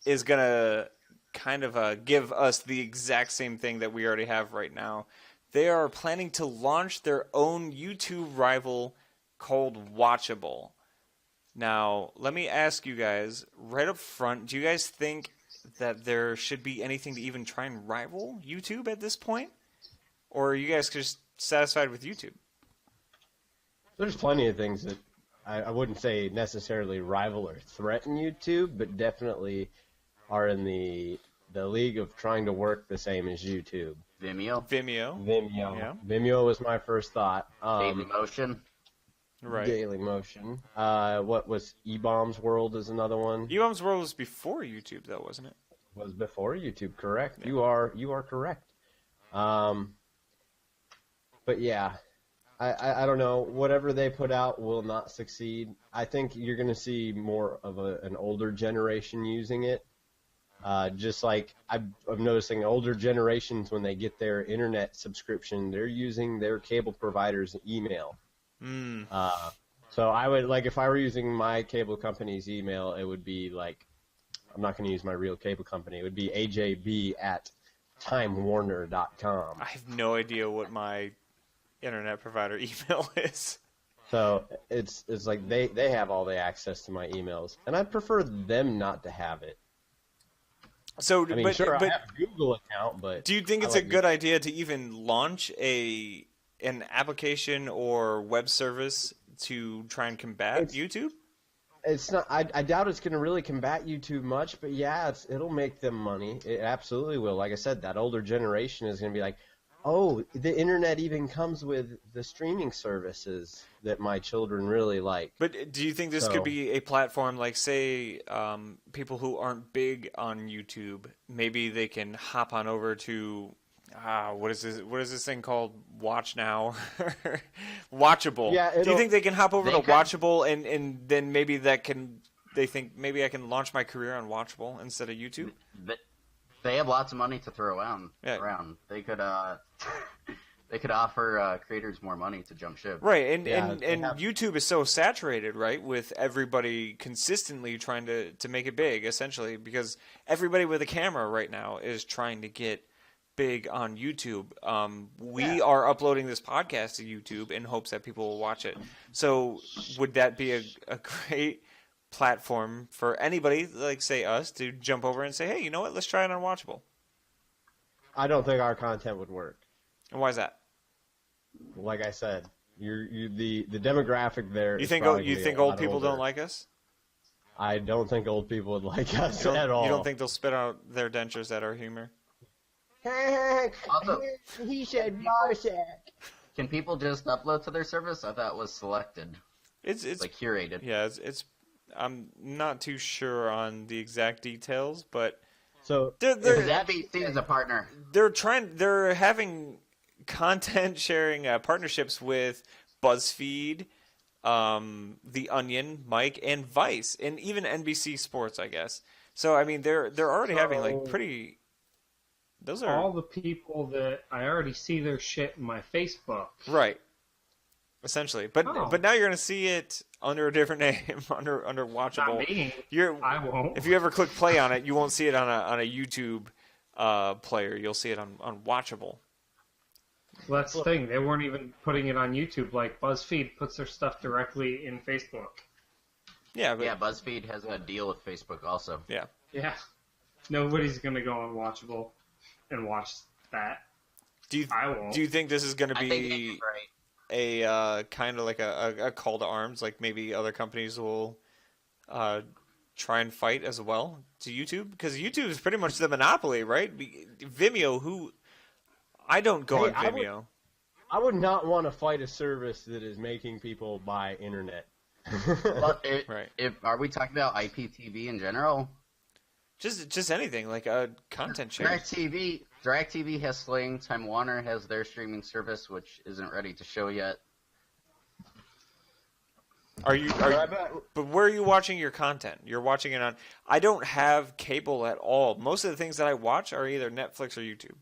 is going to kind of give us the exact same thing that we already have right now. They are planning to launch their own YouTube rival called Watchable. Now, let me ask you guys right up front, do you guys think that there should be anything to even try and rival YouTube at this point? Or are you guys just satisfied with YouTube? There's plenty of things that I wouldn't say necessarily rival or threaten YouTube, but definitely are in the league of trying to work the same as YouTube. Vimeo. Yeah. Vimeo was my first thought. Dailymotion. Right. Dailymotion. What was eBaum's World is another one. eBaum's World was before YouTube, though, wasn't it? Was before YouTube, correct? Yeah. You are correct. But yeah, I don't know. Whatever they put out will not succeed. I think you're going to see more of an older generation using it. Just like I'm noticing older generations, when they get their internet subscription, they're using their cable provider's email. So I would, like, if I were using my cable company's email, it would be like, I'm not going to use my real cable company. It would be ajb@timewarner.com. I have no idea what my internet provider email is. So it's like they have all the access to my emails, and I'd prefer them not to have it. So, I mean, but I have a Google account, but do you think it's a good idea to even launch an application or web service to try and combat YouTube? It's not. I doubt it's going to really combat YouTube much, but yeah, it'll make them money. It absolutely will. Like I said, that older generation is going to be like, oh, the internet even comes with the streaming services that my children really like. But do you think this could be a platform, like, say, people who aren't big on YouTube, maybe they can hop on over to, what is this thing called? Watch Now? Watchable. Yeah, do you think they can hop over to Watchable and then maybe they think maybe I can launch my career on Watchable instead of YouTube? They have lots of money to throw around. They could offer creators more money to jump ship. Right, and YouTube is so saturated, right, with everybody consistently trying to make it big, essentially, because everybody with a camera right now is trying to get big on YouTube. We are uploading this podcast to YouTube in hopes that people will watch it. So would that be a great platform for anybody, like say us, to jump over and say, hey, you know what? Let's try it on Watchable. I don't think our content would work. And why is that? Like I said, the demographic there. You is think probably you gonna be think a lot old people older. don't like us? I don't think old people would like us You at all. don't think they'll spit out their dentures at our humor? Also, He said Marsak. can people just upload to their service? I thought it was selected, It's like curated. yeah, it's I'm not too sure on the exact details, but So they're Because NBC is a partner. they're having content sharing partnerships with BuzzFeed, The Onion, Mike, and Vice, and even NBC Sports, I guess. So I mean, they're already having like pretty. Those are All the people that I already see their shit in my Facebook. right, essentially. But Oh. but now you're gonna see it under a different name, under Watchable. Not me. You're I won't. if you ever click play on it, you won't see it on a YouTube player. You'll see it on Watchable. Well, that's the thing. They weren't even putting it on YouTube. Like BuzzFeed puts their stuff directly in Facebook. Yeah, but Yeah, BuzzFeed has a deal with Facebook also. yeah. Yeah. Nobody's gonna go on Watchable and watch that. I won't. Do you think this is going to I think be Andy's right. a kind of like a call to arms, like maybe other companies will try and fight as well to YouTube? Because YouTube is pretty much the monopoly, right? Vimeo, who I don't go on Hey, Vimeo. I would not want to fight a service that is making people buy internet. But Right. Are we talking about IPTV in general? Just anything like a content share. DirecTV has Sling. Time Warner has their streaming service, which isn't ready to show yet. But where are you watching your content? You're watching it on. I don't have cable at all. Most of the things that I watch are either Netflix or YouTube.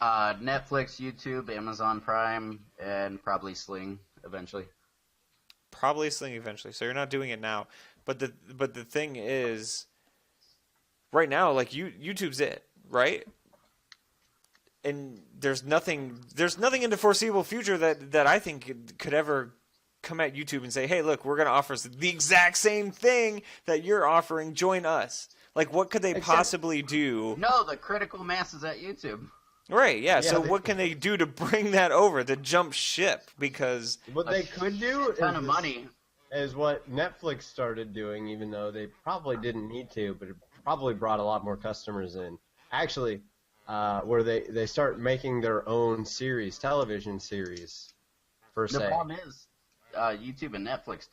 Netflix, YouTube, Amazon Prime, and probably Sling eventually. Probably Sling eventually. So you're not doing it now. But the thing is, right now, like YouTube's it, right? And there's nothing in the foreseeable future that I think could ever come at YouTube and say, hey, look, we're going to offer the exact same thing that you're offering. Join us. Like, what could they possibly do? No, the critical mass is at YouTube. Right, yeah. So they- what can they do to bring that over, to jump ship? Because What they could do A ton of is money. is what Netflix started doing, even though they probably didn't need to, but it probably brought a lot more customers in. Actually, where they start making their own series, television series, per The se. problem is, YouTube and Netflix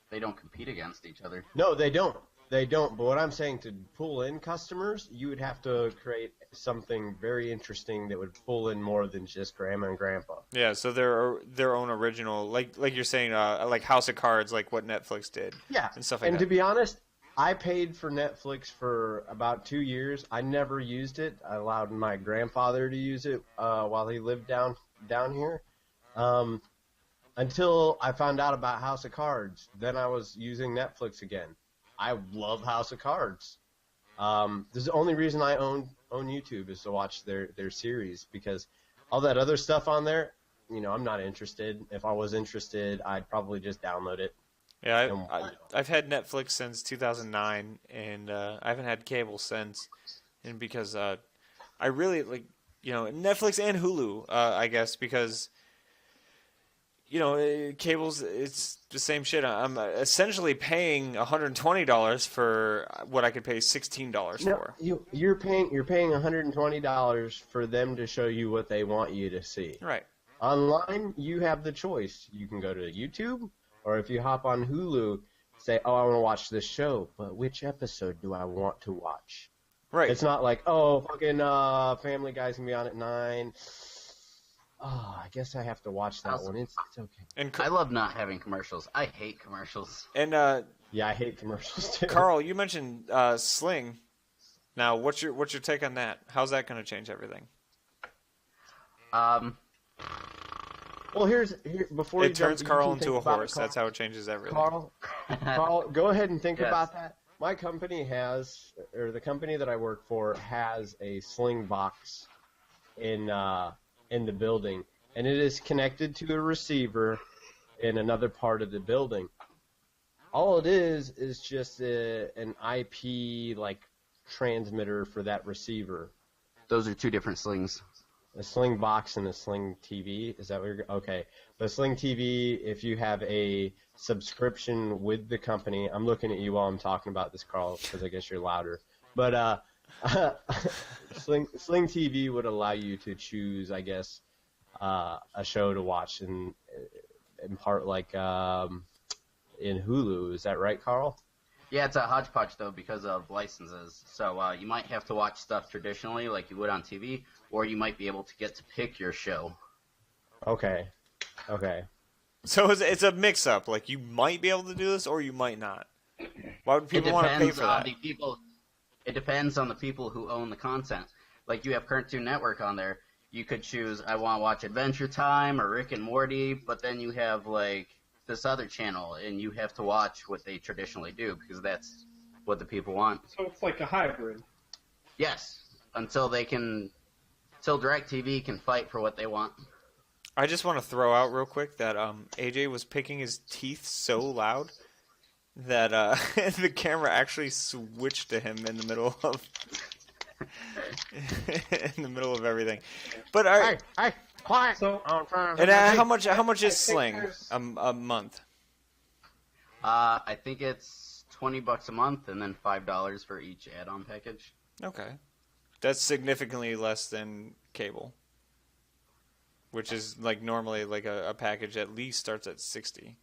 they don't compete against each other. No, they don't. They don't. But what I'm saying, to pull in customers, you would have to create something very interesting that would pull in more than just grandma and grandpa. yeah, so their own original, like you're saying, like House of Cards, like what Netflix did, Yeah. and stuff like And that. to be honest, I paid for Netflix for about 2 years. I never used it. I allowed my grandfather to use it while he lived down here. Until I found out about House of Cards. Then I was using Netflix again. I love House of Cards. This is the only reason I own YouTube, is to watch their series, because all that other stuff on there, I'm not interested. If I was interested, I'd probably just download it. Yeah, I've had Netflix since 2009, and I haven't had cable since. And because I really like, Netflix and Hulu, I guess, because cables, it's the same shit. I'm essentially paying $120 for what I could pay $16 for. You're paying $120 for them to show you what they want you to see. Right. Online, you have the choice. You can go to YouTube, or if you hop on Hulu, say, "Oh, I want to watch this show, but which episode do I want to watch?" Right. It's not like, "Oh, fucking Family Guy's gonna be on at 9. Oh, I guess I have to watch that one. It's okay." And I love not having commercials. I hate commercials. and Yeah, I hate commercials too. Carl, you mentioned Sling. Now, what's your take on that? How's that going to change everything? Well, before It you jump, turns you Carl can into think a about horse. That's how it changes everything. Carl, go ahead and think Yes. about that. My company the company that I work for has a Sling box in the building, and it is connected to a receiver in another part of the building. all it is just an IP like transmitter for that receiver. Those are two different slings. A Sling box and a Sling TV. Is that what you're okay? The Sling TV, if you have a subscription with the company, I'm looking at you while I'm talking about this, Carl, because I guess you're louder. But Sling TV would allow you to choose, I guess, a show to watch in part like in Hulu. Is that right, Carl? Yeah, it's a hodgepodge, though, because of licenses. So you might have to watch stuff traditionally like you would on TV, or you might be able to get to pick your show. Okay. So it's a mix-up. Like, you might be able to do this, or you might not. Why would people want to pay for that? It depends on the people who own the content. Like, you have Cartoon Network on there. You could choose, I want to watch Adventure Time or Rick and Morty, but then you have, like, this other channel, and you have to watch what they traditionally do, because that's what the people want. So it's like a hybrid. Yes, until DirecTV can fight for what they want. I just want to throw out real quick that AJ was picking his teeth so loud that the camera actually switched to him in the middle of everything. But all right. Hey, quiet. So, And how much is Sling a month? I think it's $20 a month, and then $5 for each add-on package. Okay, that's significantly less than cable, which is like normally like a package at least starts at 60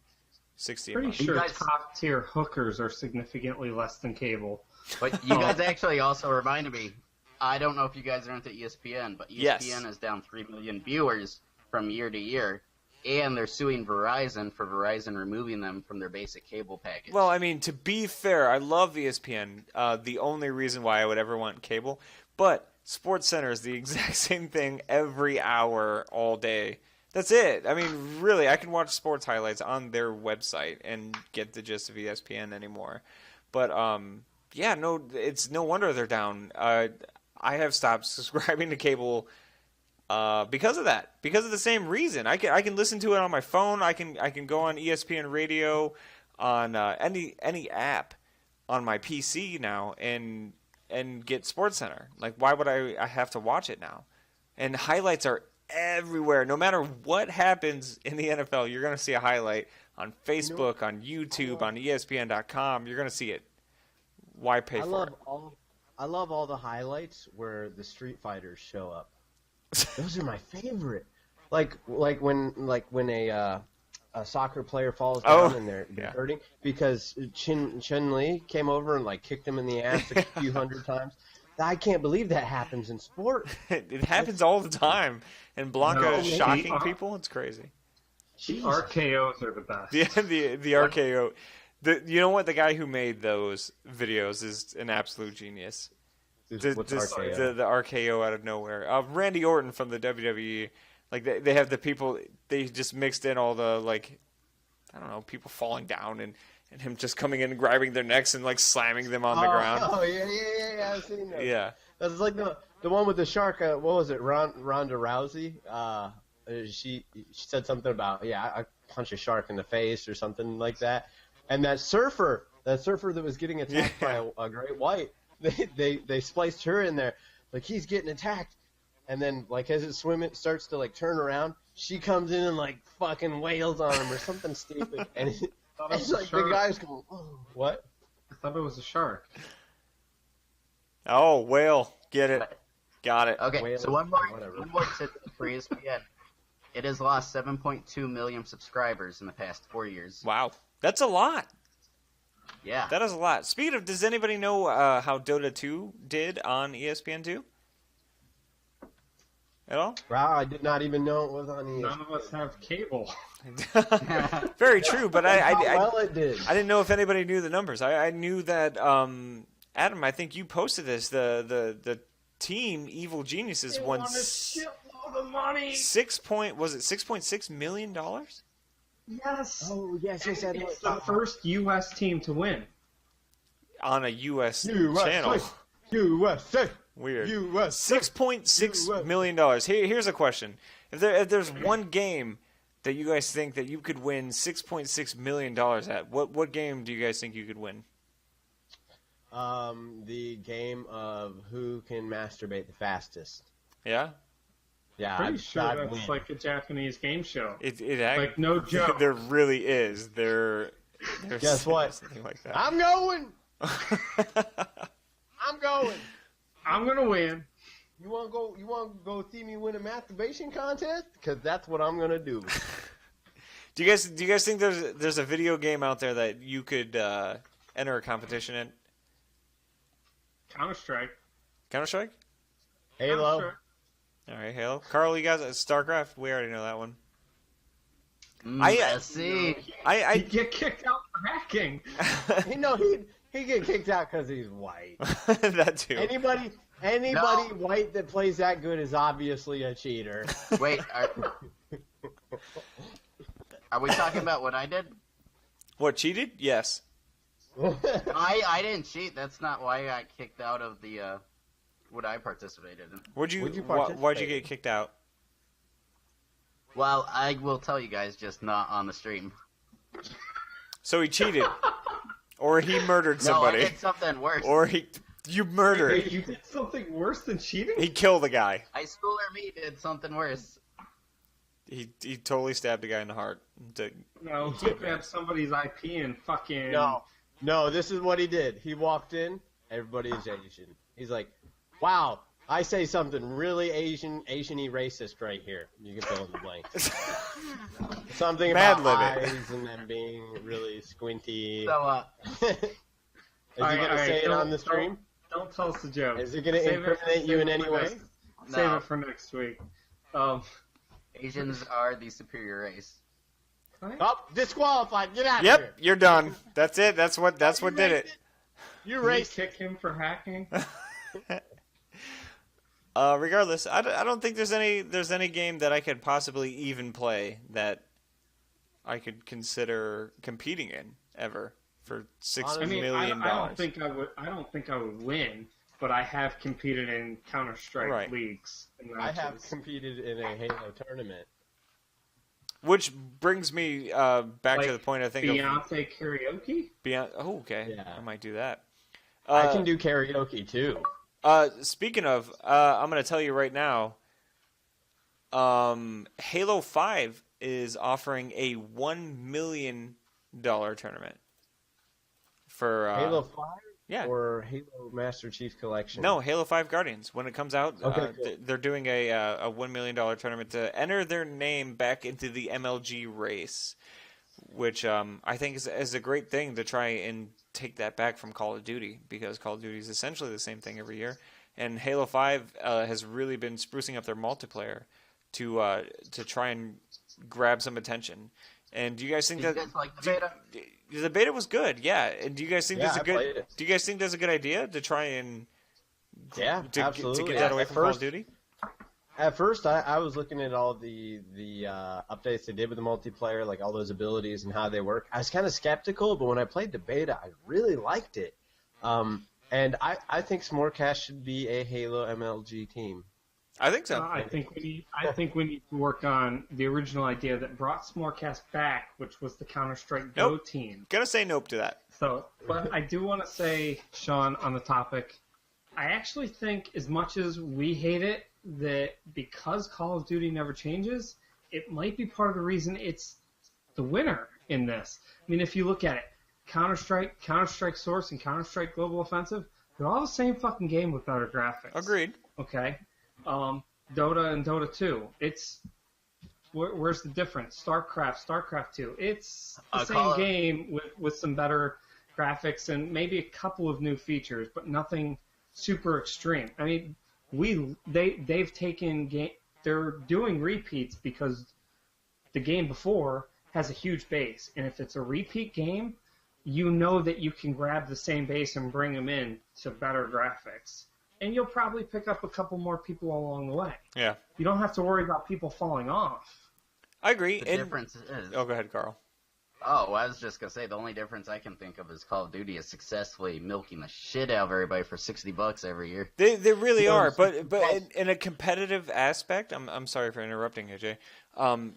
a pretty month. sure guys- top tier hookers are significantly less than cable. But you guys actually also reminded me, I don't know if you guys are into ESPN, but ESPN Yes. is down 3 million viewers from year to year, and they're suing Verizon for Verizon removing them from their basic cable package. Well, I mean, to be fair, I love ESPN. The only reason why I would ever want cable, but SportsCenter is the exact same thing every hour, all day. That's it. I mean, really, I can watch sports highlights on their website and get the gist of ESPN anymore. But yeah, no, it's no wonder they're down. I have stopped subscribing to cable because of that. Because of the same reason. I can listen to it on my phone. I can go on ESPN Radio on any app on my PC now and get SportsCenter. Like, why would I have to watch it now? And highlights are everywhere. No matter what happens in the NFL, you're going to see a highlight on Facebook, on YouTube, on ESPN.com. You're going to see it. Why pay for it? I love all the highlights where the Street Fighters show up. Those are my favorite. Like when a soccer player falls down and they're hurting because Chun-Li came over and like kicked him in the ass a few hundred times. I can't believe that happens in sport. It happens all the time. And Blanca is shocking the- people. It's crazy. The RKOs are the best. The RKO. You know what? The guy who made those videos is an absolute genius. What's RKO? The RKO out of nowhere. Randy Orton from the WWE. Like they have the people. They just mixed in all the like, I don't know, people falling down and him just coming in and grabbing their necks and like slamming them on the ground. Oh yeah, I've seen that. Yeah. That's like the one with the shark. What was it? Ronda Rousey. She said something about I punch a shark in the face or something like that. And that surfer that was getting attacked by a great white, they spliced her in there. Like, he's getting attacked. And then, like, as it starts to, like, turn around, she comes in and, like, fucking wails on him or something stupid. And it's like the guy's going, oh, what? I thought it was a shark. Oh, whale. Get it. Got it. Okay, Whale, so one more tip for E ESPN. It has lost 7.2 million subscribers in the past 4 years. Wow. That's a lot. Yeah. That is a lot. Speaking of, does anybody know how Dota 2 did on ESPN 2? At all? Wow, I did not even know it was on ESPN. None of us have cable. Very true, but Well, it did. I didn't know if anybody knew the numbers. I knew that Adam, I think you posted this. The team Evil Geniuses won shitload of money. was it $6.6 million? Yes. Oh, yes. It's the first U.S. team to win. On a U.S. channel. USA. Weird. USA. $6.6 million. Here's a question: if there's one game that you guys think that you could win $6.6 million at. What game do you guys think you could win? The game of who can masturbate the fastest. Yeah? Yeah, Pretty sure I'd that's win. like a Japanese game show. It Like, no joke. There really is. There's Guess what? something like that. I'm going. I'm going. I'm gonna win. You want to go? You want to go see me win a masturbation contest? Because that's what I'm gonna do. Do you guys think there's a video game out there that you could enter a competition in? Counter-Strike. Counter-Strike? Halo. Counter-Strike. All right, Halo. Carl, you guys, StarCraft? We already know that one. Let's see. You I get kicked out for hacking. He get kicked out because he's white. that too. Anybody No. white that plays that good is obviously a cheater. Wait, are we talking about what I did? What, cheated? Yes. I didn't cheat. That's not why I got kicked out of the what I participated in. What'd you Why'd you participate get in? kicked out? Well, I will tell you guys, just not on the stream. So he cheated, or he murdered No, I somebody, did something worse. or you murdered. Wait, you did something worse than cheating? He killed a guy. High schooler me did something worse. He totally stabbed a guy in the heart. No, he grabbed somebody's IP and fucking... No, this is what he did. He walked in, everybody is Asian. He's like, wow, I say something really Asian-y racist right here. You can fill in the blanks. Something Mad about Lib it. eyes and them being really squinty. So, Is he going to say it on the stream? Don't tell us the joke. Is it going to Save it- incriminate you save in it any for way? next- Save No. it for next week. Asians are the superior race. Oh, disqualified. Get out of Yep, here. you're done. That's it. That's what did it. You Can we racist. kick him for hacking? Regardless, I don't think there's any game that I could possibly even play that I could consider competing in ever for $6 I mean, million. I don't think I would win, but I have competed in Counter-Strike Right. leagues. And I have matches. competed in a Halo tournament. Which brings me back Like to the point I think of Beyonce karaoke. beyond. Oh, okay, Yeah. I might do that. I can do karaoke too. Speaking of, I'm going to tell you right now. Halo 5 is offering a $1 million tournament for Halo 5 yeah. or Halo Master Chief Collection? No, Halo 5 Guardians. When it comes out, Okay, cool. they're doing a $1 million tournament to enter their name back into the MLG race, which I think is a great thing to try and take that back from Call of Duty, because Call of Duty is essentially the same thing every year. And Halo 5 has really been sprucing up their multiplayer to try and grab some attention. And do you guys think Did that you guys like the beta? the beta was good? Yeah. And do you guys think Yeah, that's a I played good? it. Do you guys think that's a good idea to try and Yeah, to absolutely. get that away At from Call of first- Duty? At first, I was looking at all the updates they did with the multiplayer, like all those abilities and how they work. I was kind of skeptical, but when I played the beta, I really liked it. And I think S'morecast should be a Halo MLG team. I think so. I think we need to work on the original idea that brought S'morecast back, which was the Counter-Strike Go Nope. team. Gonna say nope to that. So, but I do want to say, Sean, on the topic, I actually think as much as we hate it, that because Call of Duty never changes, it might be part of the reason it's the winner in this. I mean, if you look at it, Counter-Strike, Counter-Strike Source, and Counter-Strike Global Offensive, they're all the same fucking game with better graphics. Agreed. Okay. Dota and Dota 2. Where's the difference? StarCraft 2. It's the Call same of- game with some better graphics and maybe a couple of new features, but nothing super extreme. I mean, they've taken game. They're doing repeats because the game before has a huge base, and if it's a repeat game, you know that you can grab the same base and bring them in to better graphics. And you'll probably pick up a couple more people along the way. Yeah, You don't have to worry about people falling off. I agree. The And- difference is Oh, go ahead, Carl. Oh, I was just gonna say the only difference I can think of is Call of Duty is successfully milking the shit out of everybody for $60 every year. They really are, but in a competitive aspect, I'm sorry for interrupting, AJ.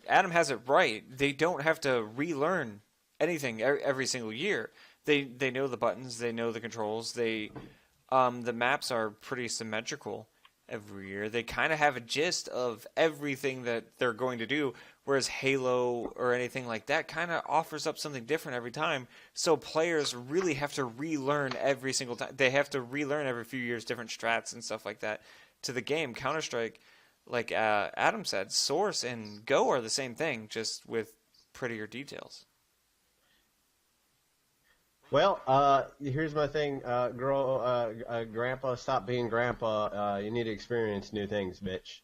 Adam has it right. They don't have to relearn anything every single year. They know the buttons, they know the controls. The maps are pretty symmetrical every year. They kind of have a gist of everything that they're going to do, whereas Halo or anything like that kind of offers up something different every time. So players really have to relearn every single time. They have to relearn every few years different strats and stuff like that to the game. Counter-Strike, like Adam said, Source and Go are the same thing, just with prettier details. Well, here's my thing, Grandpa, stop being Grandpa. You need to experience new things, bitch.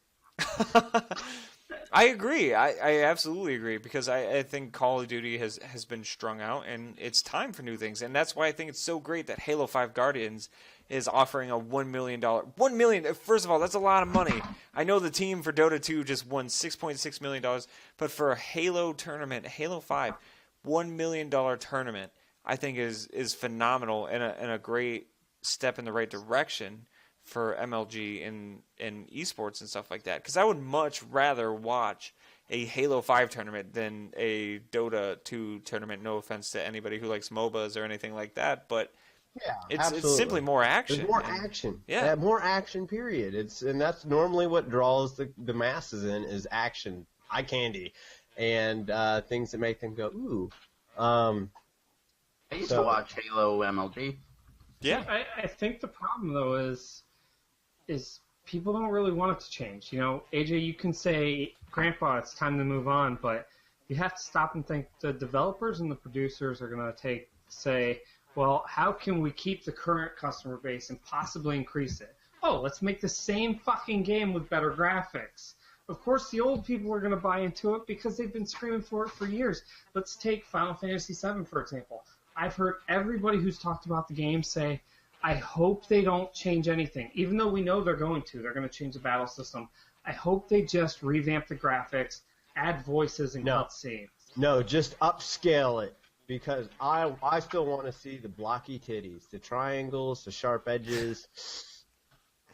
I agree. I absolutely agree, because I think Call of Duty has been strung out, and it's time for new things. And that's why I think it's so great that Halo 5 Guardians is offering a $1 million. $1 million, first of all, that's a lot of money. I know the team for Dota 2 just won $6.6 million, but for a Halo tournament, Halo 5, $1 million tournament, I think is phenomenal and a great step in the right direction for MLG and esports and stuff like that. Because I would much rather watch a Halo 5 tournament than a Dota 2 tournament. No offense to anybody who likes MOBAs or anything like that, but it's simply more action. There's more action. Yeah, more action. Period. And that's normally what draws the masses in is action, eye candy, and things that make them go ooh. I used to watch Halo MLG. Yeah. I think the problem though is people don't really want it to change. You know, AJ, you can say, Grandpa, it's time to move on, but you have to stop and think the developers and the producers are going to say, well, how can we keep the current customer base and possibly increase it? Oh, let's make the same fucking game with better graphics. Of course, the old people are going to buy into it because they've been screaming for it for years. Let's take Final Fantasy VII, for example. I've heard everybody who's talked about the game say, I hope they don't change anything. Even though we know they're going to. They're going to change the battle system. I hope they just revamp the graphics, add voices and cutscenes. No, just upscale it. Because I still want to see the blocky titties, the triangles, the sharp edges.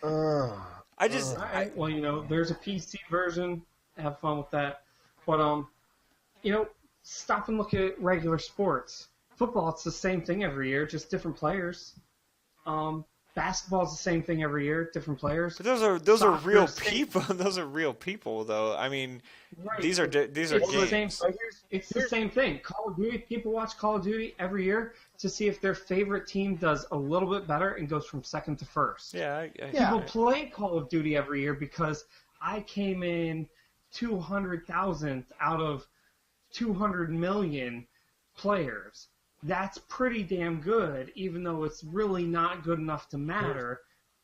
Well, you know, there's a PC version. Have fun with that. But, you know, stop and look at regular sports. Football, it's the same thing every year, just different players. Basketball's the same thing every year, different players. But those are real people. Those are real people, though. I mean, right. these are games. It's the same thing. Call of Duty. People watch Call of Duty every year to see if their favorite team does a little bit better and goes from second to first. People play Call of Duty every year because I came in 200,000th out of 200 million players. That's pretty damn good, even though it's really not good enough to matter.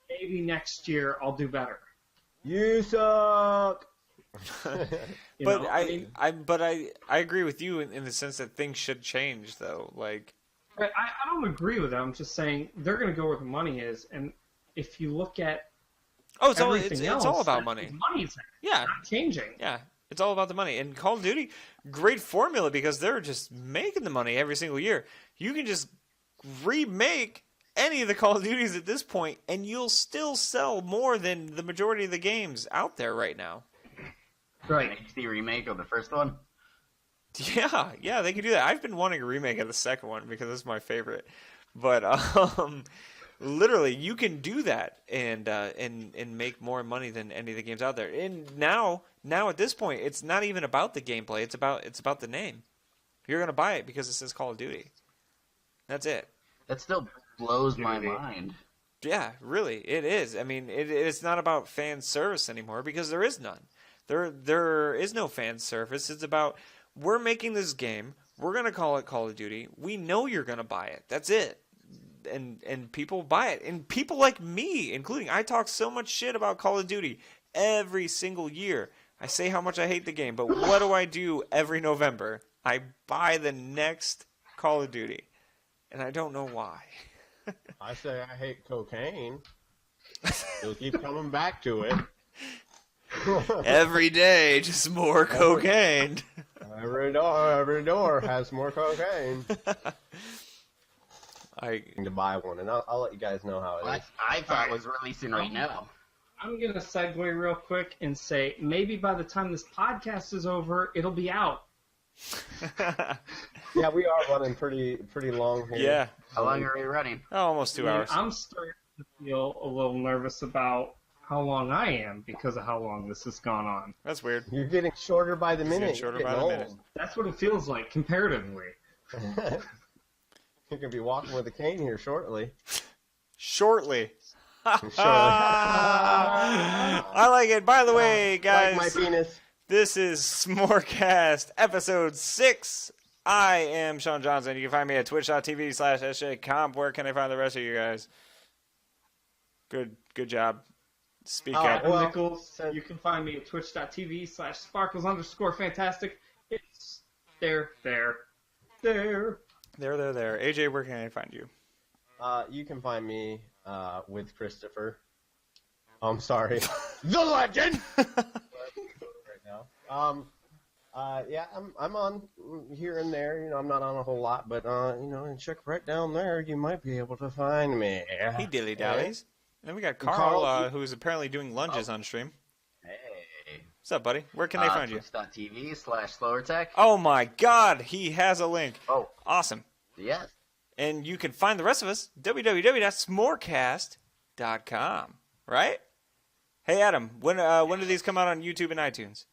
Maybe next year I'll do better. You suck. I agree with you in the sense that things should change, though. Like, I don't agree with that. I'm just saying they're going to go where the money is, and if you look at it's all about money. Money's not changing. Yeah. It's all about the money. And Call of Duty, great formula because they're just making the money every single year. You can just remake any of the Call of Duties at this point, and you'll still sell more than the majority of the games out there right now. Right. An HD remake of the first one? Yeah, they can do that. I've been wanting a remake of the second one because it's my favorite. But literally, you can do that and make more money than any of the games out there. And now at this point, it's not even about the gameplay. It's about the name. You're gonna buy it because it says Call of Duty. That's it. That still blows my mind. Yeah, really, it is. I mean, it's not about fan service anymore because there is none. There is no fan service. It's about we're making this game. We're gonna call it Call of Duty. We know you're gonna buy it. That's it. And people buy it. And people like me, including, I talk so much shit about Call of Duty every single year. I say how much I hate the game, but what do I do every November? I buy the next Call of Duty. And I don't know why. I say I hate cocaine. You'll keep coming back to it. Every day, just more cocaine. Every door has more cocaine. I To buy one, and I'll let you guys know how it is. I thought was releasing right now. I'm going to segue real quick and say maybe by the time this podcast is over, it'll be out. Yeah, we are running pretty long here. yeah. How long are we running? Oh, almost 2 hours. I'm starting to feel a little nervous about how long I am because of how long this has gone on. That's weird. You're getting shorter by the getting minute. shorter You're by getting the minute. old. That's what it feels like comparatively. You're gonna be walking with a cane here shortly. Shortly. Shortly. I like it. By the way, guys, Like my penis. this is S'morecast episode 6. I am Sean Johnson. You can find me at twitch.tv/sjcomp. Where can I find the rest of you guys? Good job. Speak up. I'm Well, Nichols. You can find me at twitch.tv/sparkles_fantastic. It's there. There. AJ, where can I find you? You can find me with Christopher. I'm sorry, the legend. Right now. Yeah, I'm on here and there. You know, I'm not on a whole lot, but you know, and check right down there. You might be able to find me. He dilly dallies. And then we got Carl, Carl, who's apparently doing lunges on stream. Hey. What's up, buddy? Where can they find you? Twitch.tv/slowertech. Oh my God, he has a link. Oh, Awesome. yes. And you can find the rest of us www.s'morecast.com. Right? Hey Adam, when do these come out on YouTube and iTunes?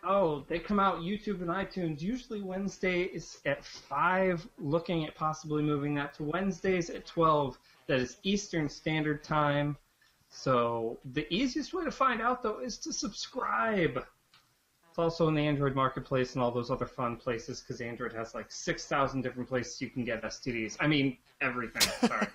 Oh, they come out YouTube and iTunes usually Wednesdays at 5, looking at possibly moving that to Wednesdays at 12. That is Eastern Standard Time. So the easiest way to find out, though, is to subscribe. It's also in the Android Marketplace and all those other fun places, because Android has like 6,000 different places you can get STDs. I mean, everything. Sorry.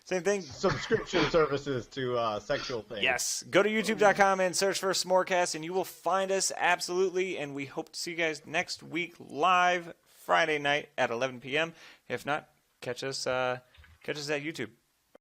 Same thing. Subscription services to sexual things. Yes. Go to youtube.com and search for S'morecast, and you will find us absolutely. And we hope to see you guys next week live Friday night at 11 p.m. If not, catch us at YouTube.